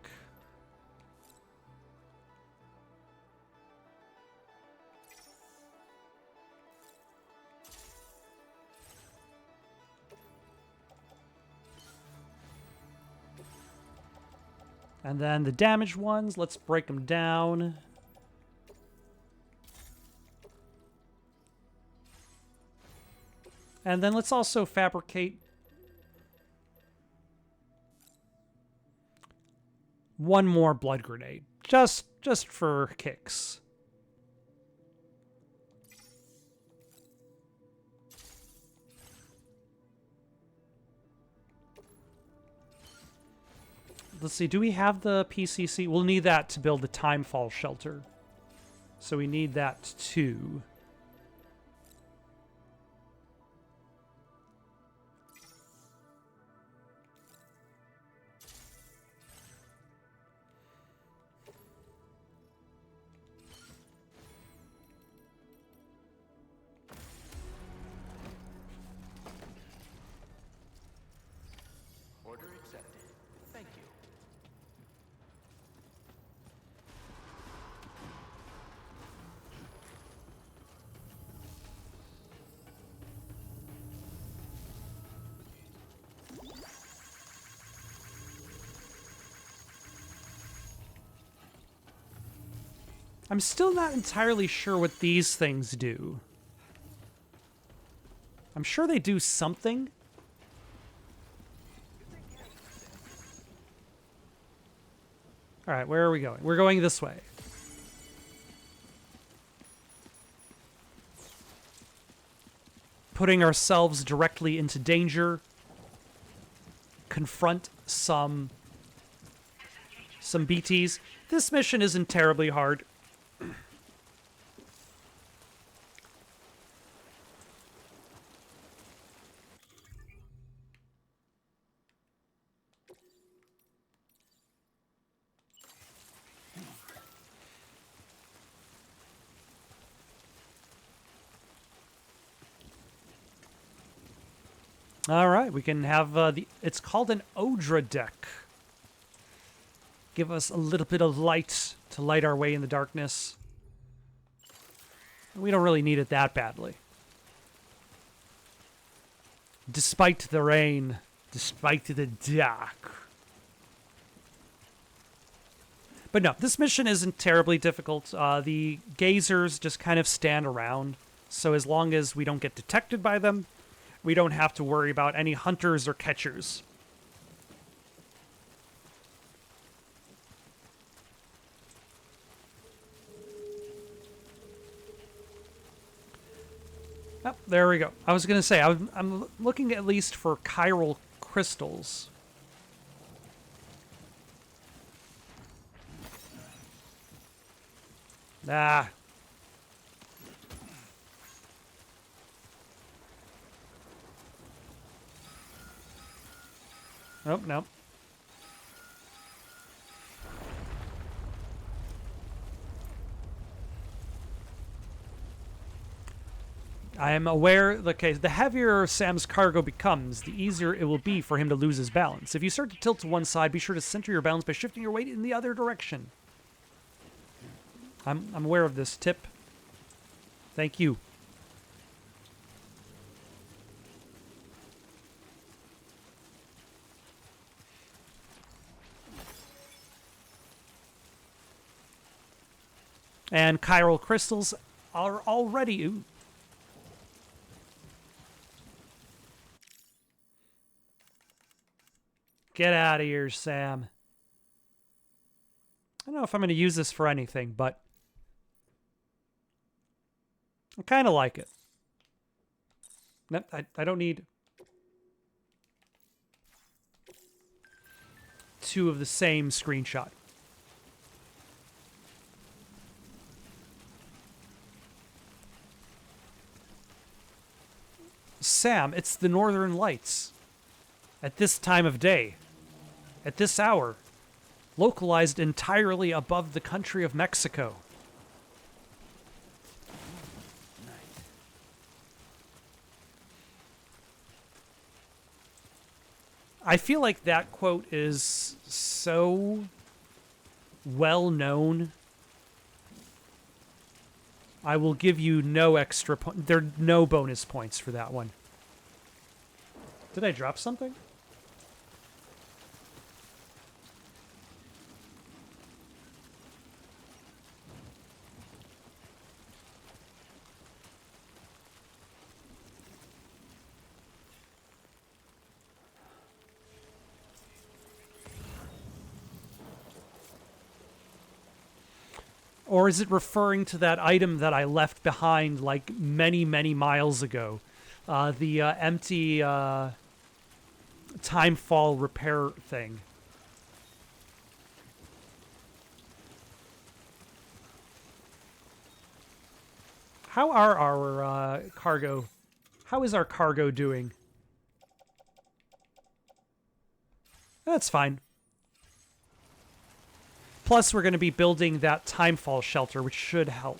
And then the damaged ones, let's break them down. And then let's also fabricate one more blood grenade, just for kicks. Let's see, do we have the PCC? We'll need that to build the timefall shelter. So we need that too. Order accepted. Thank you. I'm still not entirely sure what these things do. I'm sure they do something. All right, where are we going? We're going this way. Putting ourselves directly into danger. Confront some BTs. This mission isn't terribly hard. All right, we can have it's called an Odra deck. Give us a little bit of light to light our way in the darkness. We don't really need it that badly. Despite the rain, despite the dark. But no, this mission isn't terribly difficult. The gazers just kind of stand around. So as long as we don't get detected by them, we don't have to worry about any hunters or catchers. Oh, there we go. I was going to say, I'm looking at least for chiral crystals. Ah. Oh, no. I am aware, okay, the heavier Sam's cargo becomes, the easier it will be for him to lose his balance. If you start to tilt to one side, be sure to center your balance by shifting your weight in the other direction. I'm aware of this tip. Thank you. And chiral crystals are already... Ooh. Get out of here, Sam. I don't know if I'm going to use this for anything, but I kind of like it. No, I don't need two of the same screenshot. Sam, it's the Northern Lights. At this time of day. At this hour. Localized entirely above the country of Mexico. I feel like that quote is so well known. I will give you no extra point. There are no bonus points for that one. Did I drop something? Or is it referring to that item that I left behind like many, many miles ago? The empty timefall repair thing. How are our cargo? How is our cargo doing? That's fine. Plus, we're going to be building that timefall shelter, which should help.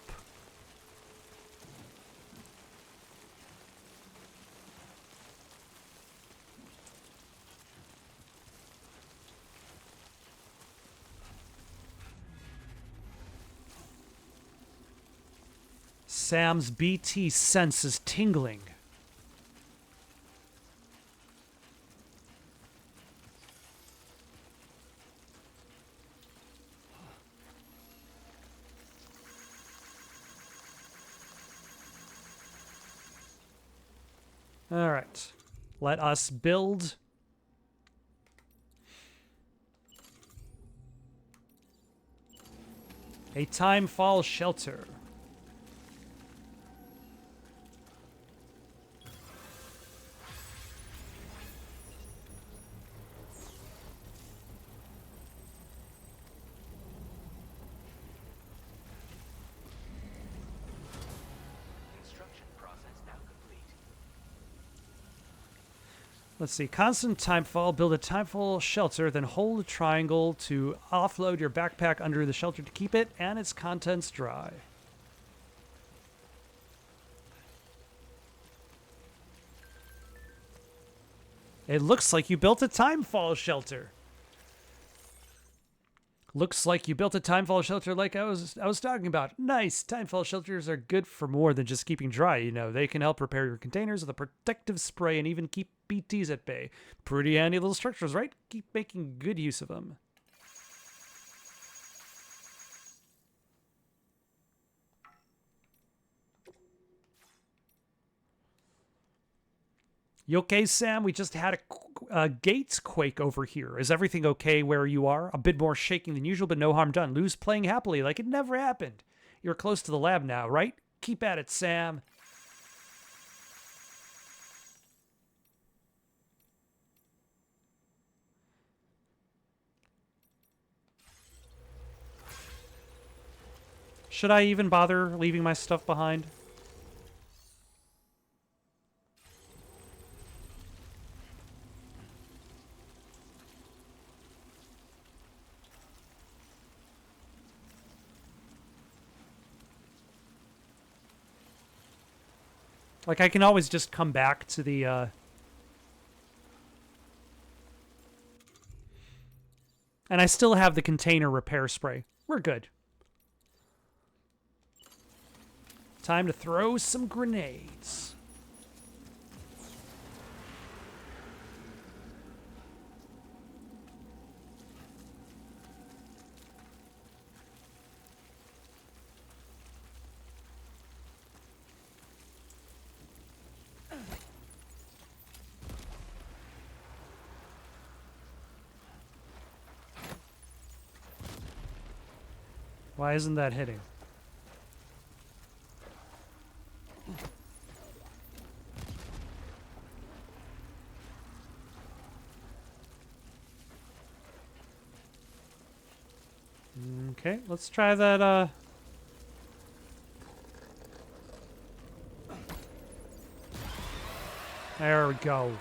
Sam's BT sense is tingling. All right, let us build a timefall shelter. Let's see. Constant timefall. Build a timefall shelter, then hold a triangle to offload your backpack under the shelter to keep it and its contents dry. It looks like you built a timefall shelter. Looks like you built a timefall shelter like I was talking about. Nice. Timefall shelters are good for more than just keeping dry, you know. They can help repair your containers with a protective spray and even keep BTs at bay. Pretty handy little structures, right? Keep making good use of them. You okay, Sam? We just had a gates quake over here. Is everything okay where you are? A bit more shaking than usual, but no harm done. Lou's playing happily like it never happened. You're close to the lab now, right? Keep at it, Sam. Should I even bother leaving my stuff behind? Like, I can always just come back to the, and I still have the container repair spray. We're good. Time to throw some grenades. Why isn't that hitting? Okay, let's try that, There we go.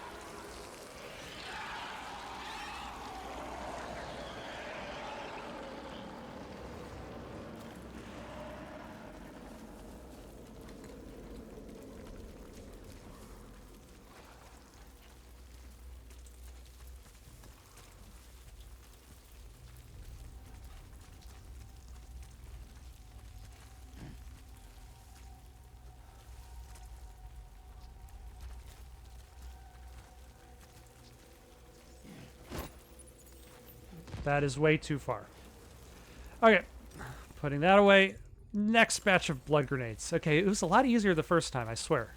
That is way too far. Okay, putting that away. Next batch of blood grenades. Okay, it was a lot easier the first time, I swear.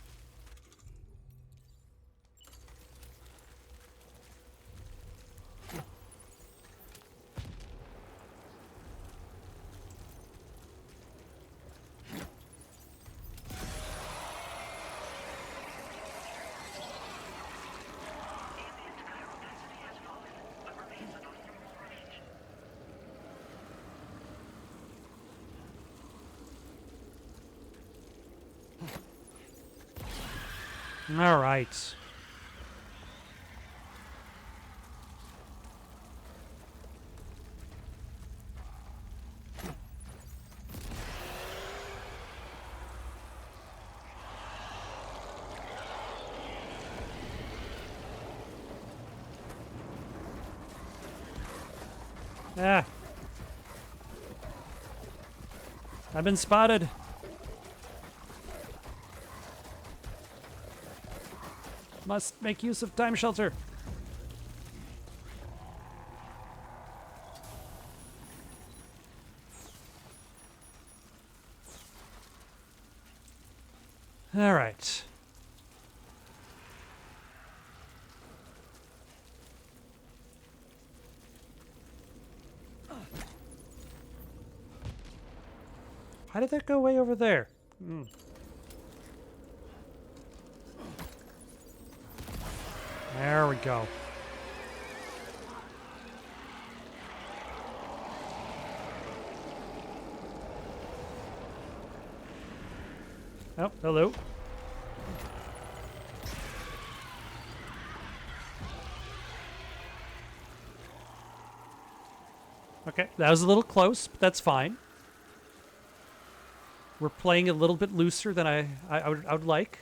All right. Ah. I've been spotted. Must make use of time shelter. All right. Why did that go way over there? There we go. Oh, hello. Okay, that was a little close, but that's fine. We're playing a little bit looser than I would like.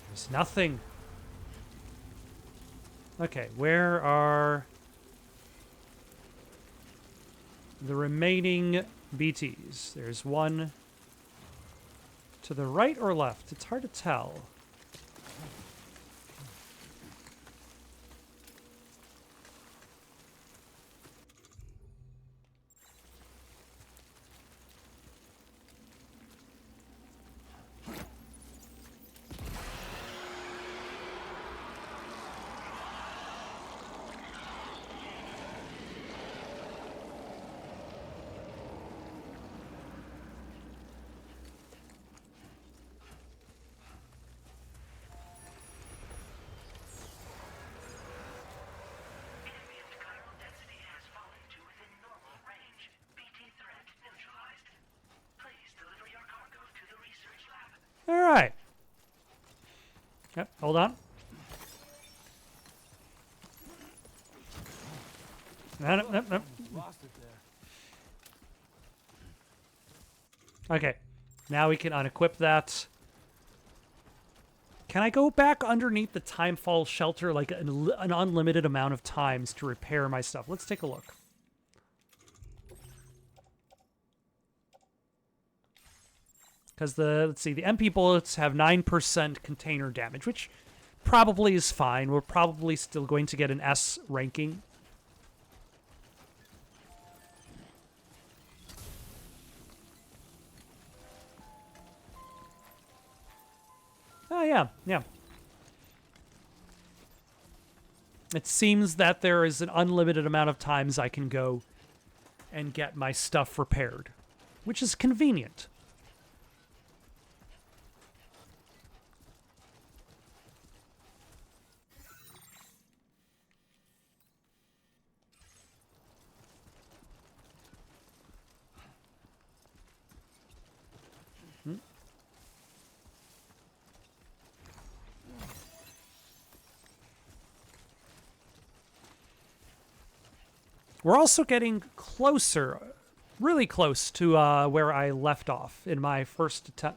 There's nothing. Okay, where are the remaining BTs? There's one to the right or left. It's hard to tell. All right. Yep, hold on. No. Lost it there. Okay. Now we can unequip that. Can I go back underneath the timefall shelter like an unlimited amount of times to repair my stuff? Let's take a look. Because let's see, the MP bullets have 9% container damage, which probably is fine. We're probably still going to get an S ranking. Oh, yeah. It seems that there is an unlimited amount of times I can go and get my stuff repaired, which is convenient. We're also getting closer, really close to where I left off in my first attempt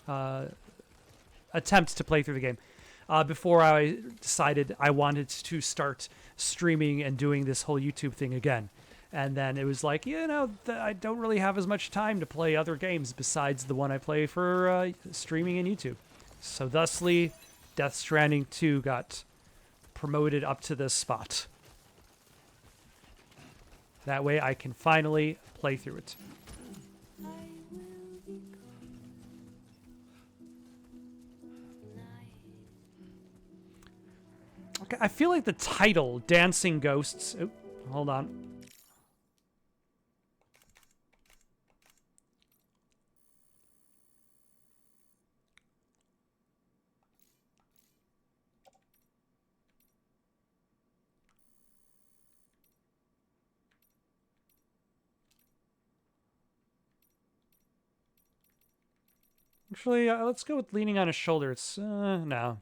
to play through the game. Before I decided I wanted to start streaming and doing this whole YouTube thing again. And then it was like, I don't really have as much time to play other games besides the one I play for streaming and YouTube. So thusly, Death Stranding 2 got promoted up to this spot. That way I can finally play through it. Okay, I feel like the title, Dancing Ghosts... Oh, hold on. Actually, let's go with leaning on his shoulder. It's, no.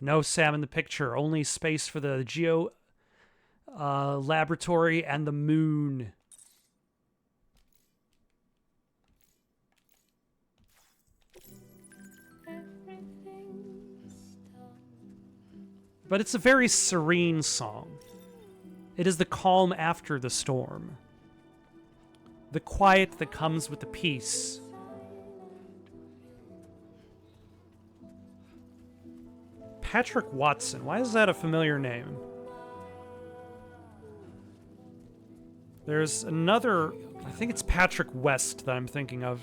No Sam in the picture. Only space for the geo laboratory and the moon. But it's a very serene song. It is the calm after the storm. The quiet that comes with the peace. Patrick Watson. Why is that a familiar name? There's another... I think it's Patrick West that I'm thinking of.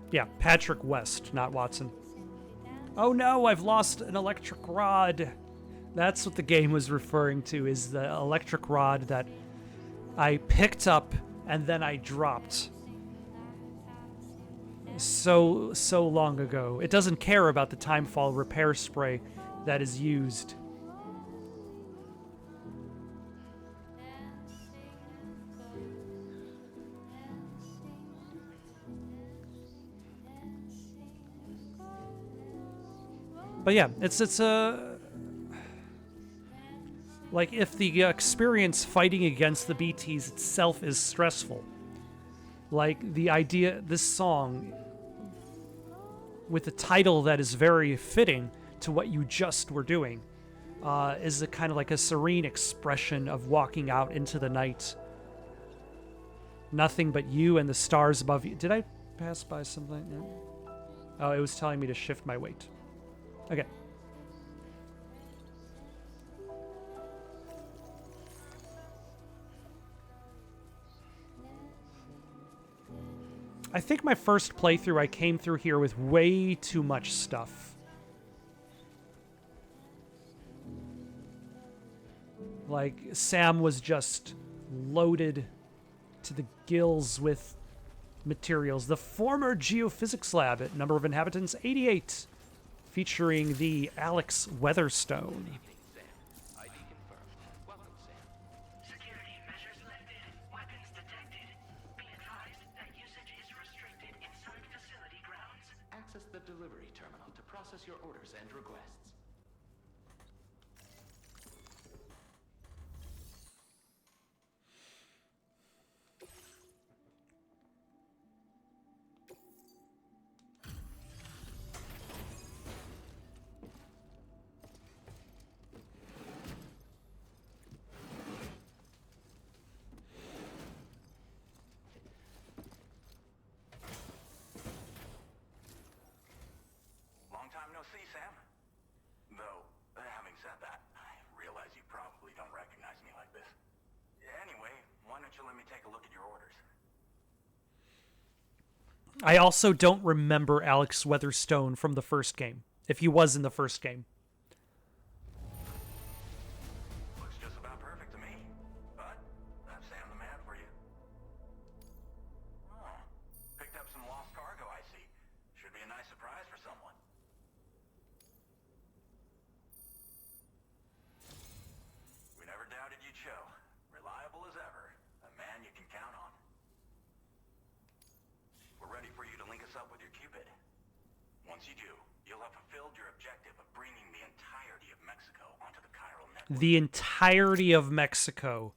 Yeah, Patrick West, not Watson. Oh no, I've lost an electric rod. That's what the game was referring to, is the electric rod that I picked up and then I dropped. So long ago. It doesn't care about the timefall repair spray that is used. But yeah, it's a... like, if the experience fighting against the BTs itself is stressful, like, the idea, this song, with a title that is very fitting to what you just were doing, is a kind of like a serene expression of walking out into the night. Nothing but you and the stars above you. Did I pass by something? No? Oh, it was telling me to shift my weight. Okay. I think my first playthrough, I came through here with way too much stuff. Like, Sam was just loaded to the gills with materials. The former geophysics lab at number of inhabitants 88, featuring the Alex Weatherstone. ID confirmed. Welcome, Sam. Security measures lifted. Weapons detected. Be advised that usage is restricted inside facility grounds. Access the delivery terminal to process your orders and requests. Long time no see, Sam. Though, having said that, I realize you probably don't recognize me like this. Anyway, why don't you let me take a look at your orders? I also don't remember Alex Weatherstone from the first game, if he was in the first game. Looks just about perfect to me. But that's Sam the man for you. Oh, picked up some lost cargo, I see. Should be a nice surprise for someone. We never doubted you'd show. Reliable as ever. A man you can count on. We're ready for you to link us up with your Cupid. Once you do, you'll have fulfilled your objective of bringing the entirety of Mexico onto the chiral network. The entirety of Mexico.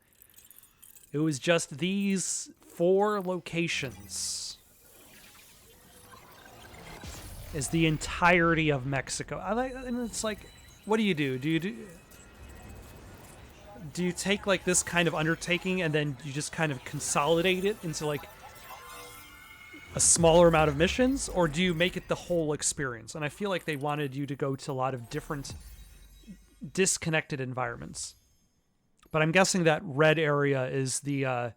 It was just these 4 locations. Is the entirety of Mexico. And it's like, what do? Do you take like this kind of undertaking and then you just kind of consolidate it into like a smaller amount of missions, or do you make it the whole experience? And I feel like they wanted you to go to a lot of different disconnected environments. But I'm guessing that red area is the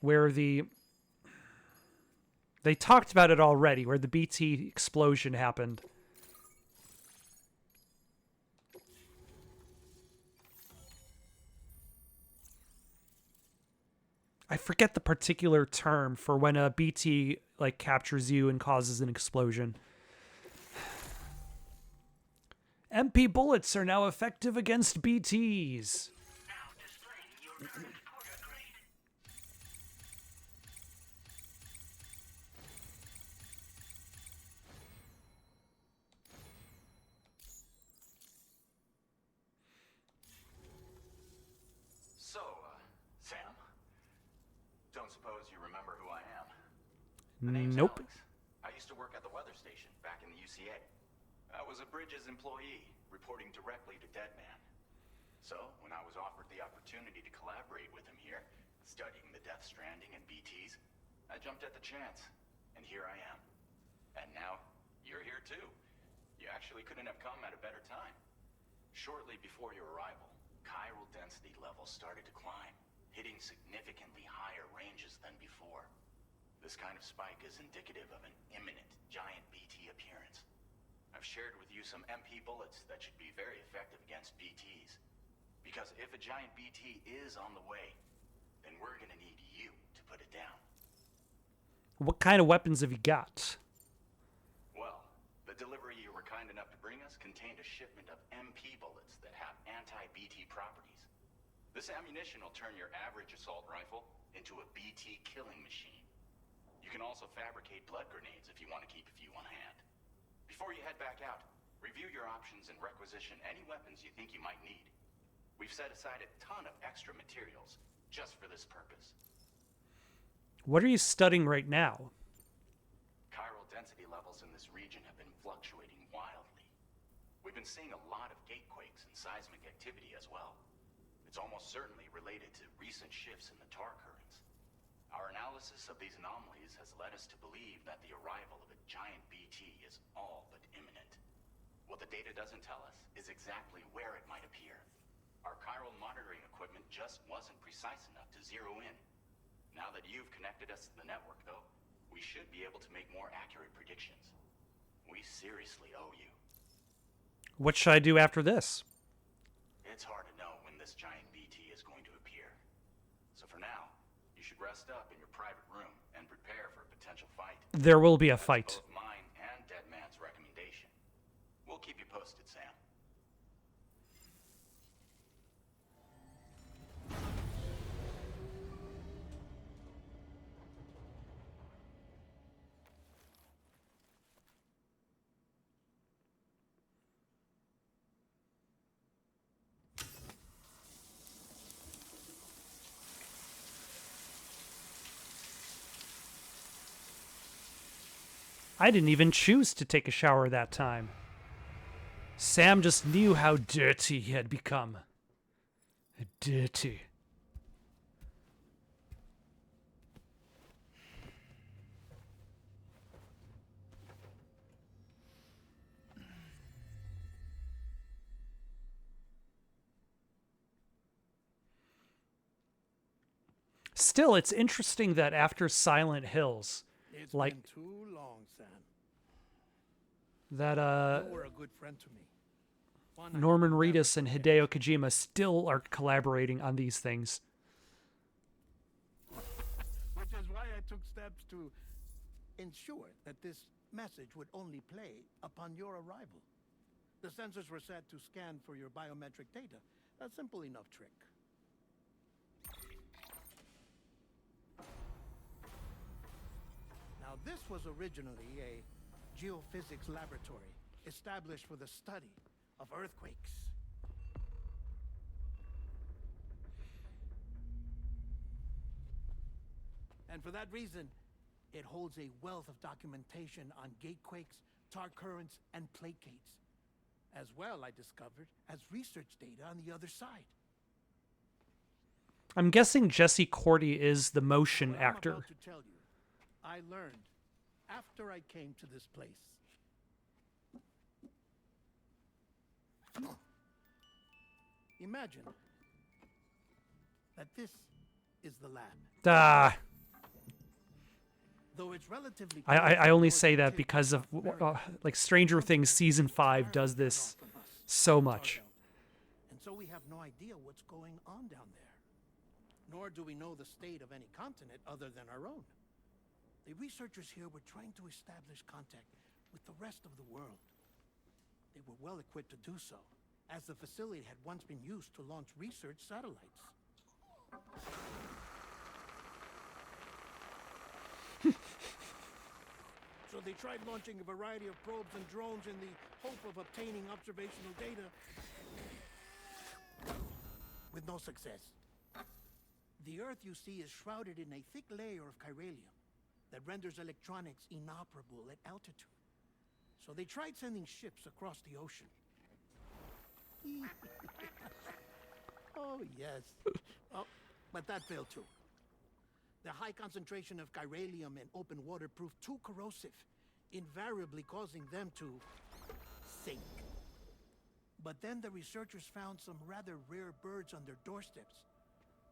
where they talked about it already, where the BT explosion happened. I forget the particular term for when a BT like captures you and causes an explosion. MP bullets are now effective against BTs. Now displaying your current porter grade. So, Sam, don't suppose you remember who I am? My name's Nope. Alex. I used to work at the weather station back in the UCA. I was a Bridges employee, reporting directly to Deadman. So, when I was offered the opportunity to collaborate with him here, studying the Death Stranding and BTs, I jumped at the chance, and here I am. And now, you're here too. You actually couldn't have come at a better time. Shortly before your arrival, chiral density levels started to climb, hitting significantly higher ranges than before. This kind of spike is indicative of an imminent giant BT appearance. I've shared with you some MP bullets that should be very effective against BTs. Because if a giant BT is on the way, then we're gonna need you to put it down. What kind of weapons have you got? Well, the delivery you were kind enough to bring us contained a shipment of MP bullets that have anti-BT properties. This ammunition will turn your average assault rifle into a BT killing machine. You can also fabricate blood grenades if you want to keep a few on hand. Before you head back out, review your options and requisition any weapons you think you might need. We've set aside a ton of extra materials just for this purpose. What are you studying right now? Chiral density levels in this region have been fluctuating wildly. We've been seeing a lot of gatequakes and seismic activity as well. It's almost certainly related to recent shifts in the tar currents. Our analysis of these anomalies has led us to believe that the arrival of a giant BT is all but imminent. What the data doesn't tell us is exactly where it might appear. Our chiral monitoring equipment just wasn't precise enough to zero in. Now that you've connected us to the network, though, we should be able to make more accurate predictions. We seriously owe you. What should I do after this? It's hard to know when this giant BT is going to appear. So for now, you should rest up in your private room and prepare for a potential fight. There will be a That's fight. both mine and Deadman's recommendation. We'll keep you posted, Sam. I didn't even choose to take a shower that time. Sam just knew how dirty he had become. Dirty. Still, it's interesting that after Silent Hills, It's like been too long, Sam. that You were a good friend to me. One I Norman will never Reedus and forget. Hideo Kojima still are collaborating on these things. Which is why I took steps to ensure that this message would only play upon your arrival. The sensors were set to scan for your biometric data. A simple enough trick. Now, this was originally a geophysics laboratory established for the study of earthquakes. And for that reason, it holds a wealth of documentation on gatequakes, tar currents, and placates. As well, I discovered, as research data on the other side. I'm guessing Jesse Cordy is the motion What I'm actor. about to tell you, I learned after I came to this place. Imagine that this is the lab. Ah, Though it's relatively I only say that because of like Stranger Things season 5 does this so much. And so we have no idea what's going on down there. Nor do we know the state of any continent other than our own. The researchers here were trying to establish contact with the rest of the world. They were well equipped to do so, as the facility had once been used to launch research satellites. So they tried launching a variety of probes and drones in the hope of obtaining observational data, with no success. The Earth, you see, is shrouded in a thick layer of chiralium that renders electronics inoperable at altitude. So they tried sending ships across the ocean. Oh, yes. Oh, but that failed too. The high concentration of chiralium in open water proved too corrosive, invariably causing them to sink. But then the researchers found some rather rare birds on their doorsteps.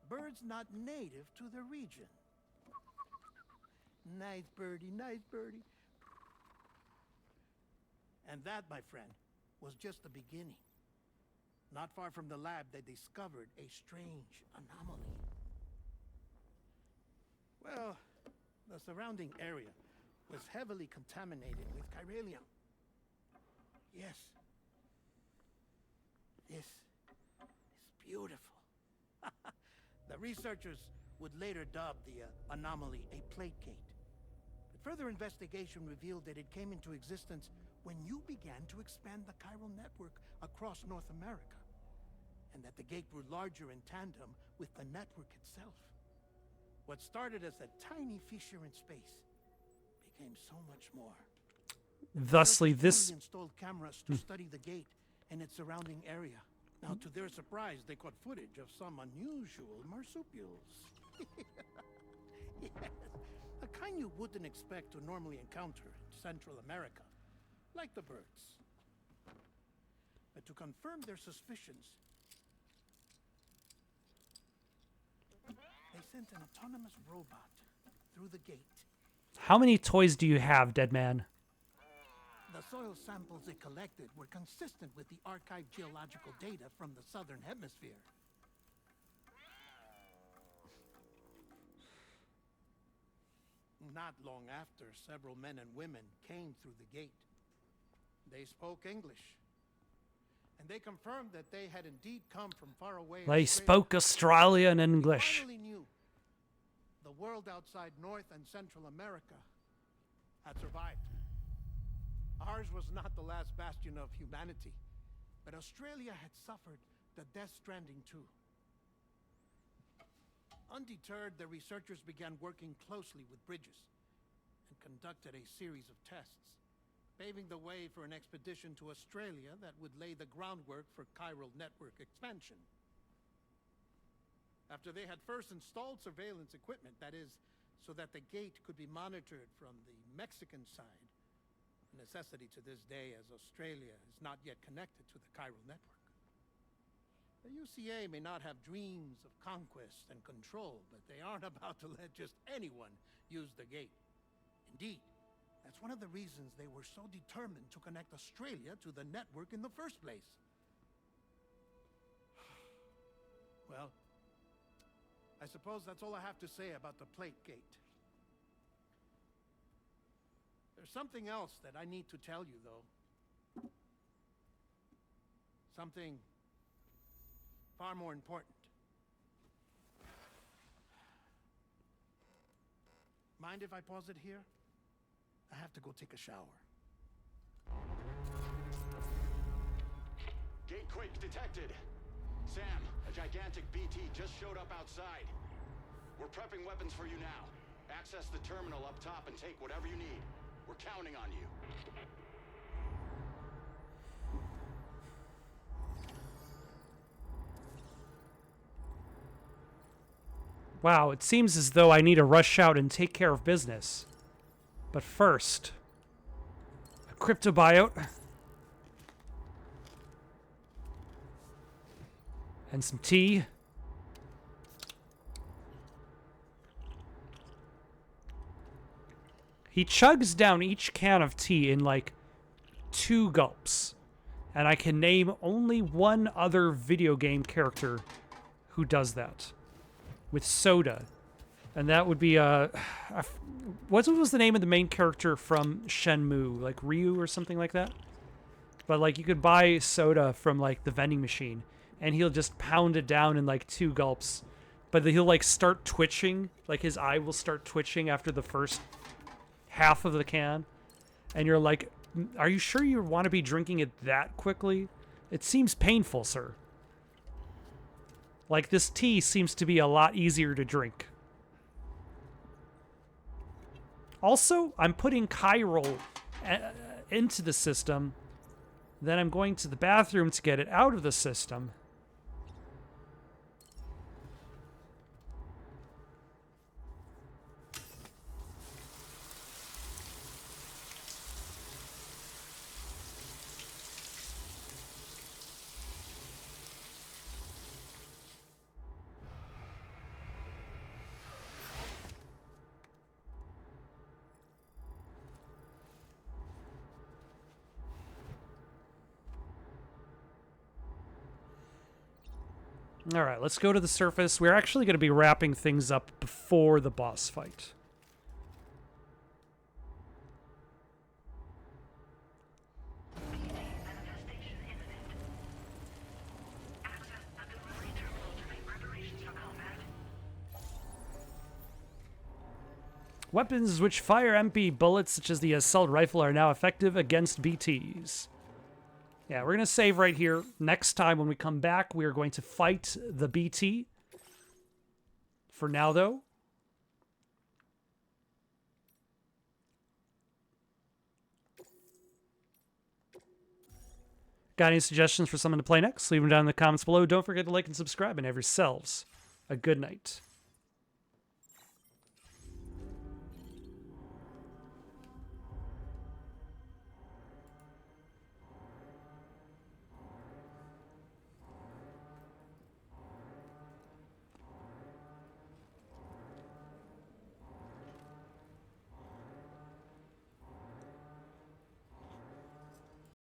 Birds not native to the region. Nice birdie, nice birdie. And that, my friend, was just the beginning. Not far from the lab, they discovered a strange anomaly. Well, the surrounding area was heavily contaminated with chiralium. Yes. This is beautiful. The researchers would later dub the anomaly a plate gate. But further investigation revealed that it came into existence when you began to expand the chiral network across North America, and that the gate grew larger in tandem with the network itself. What started as a tiny fissure in space became so much more. Thusly, Researchers this quickly installed cameras to study the gate and its surrounding area. Now, to their surprise, they caught footage of some unusual marsupials. Yes, a kind you wouldn't expect to normally encounter in Central America, like the birds. But to confirm their suspicions, they sent an autonomous robot through the gate. how many toys do you have, Dead Man? The soil samples it collected were consistent with the archived geological data from the southern hemisphere. Not long after, several men and women came through the gate. They spoke English, and they confirmed that they had indeed come from far away. They spoke Australian English. They finally knew the world outside North and Central America had survived. Ours was not the last bastion of humanity, but Australia had suffered the Death Stranding too. Undeterred, the researchers began working closely with Bridges and conducted a series of tests, paving the way for an expedition to Australia that would lay the groundwork for chiral network expansion. After they had first installed surveillance equipment, that is, so that the gate could be monitored from the Mexican side, a necessity to this day as Australia is not yet connected to the chiral network. The UCA may not have dreams of conquest and control, but they aren't about to let just anyone use the gate. Indeed, that's one of the reasons they were so determined to connect Australia to the network in the first place. Well, I suppose that's all I have to say about the plate gate. There's something else that I need to tell you, though. Something far more important. Mind if I pause it here? I have to go take a shower. Gate quake detected. Sam, a gigantic BT just showed up outside. We're prepping weapons for you now. Access the terminal up top and take whatever you need. We're counting on you. Wow, it seems as though I need to rush out and take care of business. But first, a cryptobiote and some tea. He chugs down each can of tea in like 2 gulps. And I can name only one other video game character who does that. With soda. And that would be, what was the name of the main character from Shenmue? Like Ryu or something like that? But like you could buy soda from like the vending machine. And he'll just pound it down in like 2 gulps. But he'll like start twitching. Like his eye will start twitching after the first half of the can. And you're like, are you sure you want to be drinking it that quickly? It seems painful, sir. Like, this tea seems to be a lot easier to drink. Also, I'm putting chiral into the system. Then I'm going to the bathroom to get it out of the system. All right, let's go to the surface. We're actually going to be wrapping things up before the boss fight. Manifestation imminent. Access the delivery terminal to make preparations for combat. Weapons which fire MP bullets, such as the assault rifle, are now effective against BTs. Yeah, we're going to save right here. Next time when we come back, we are going to fight the BT. For now, though, got any suggestions for someone to play next? Leave them down in the comments below. Don't forget to like and subscribe, and have yourselves a good night.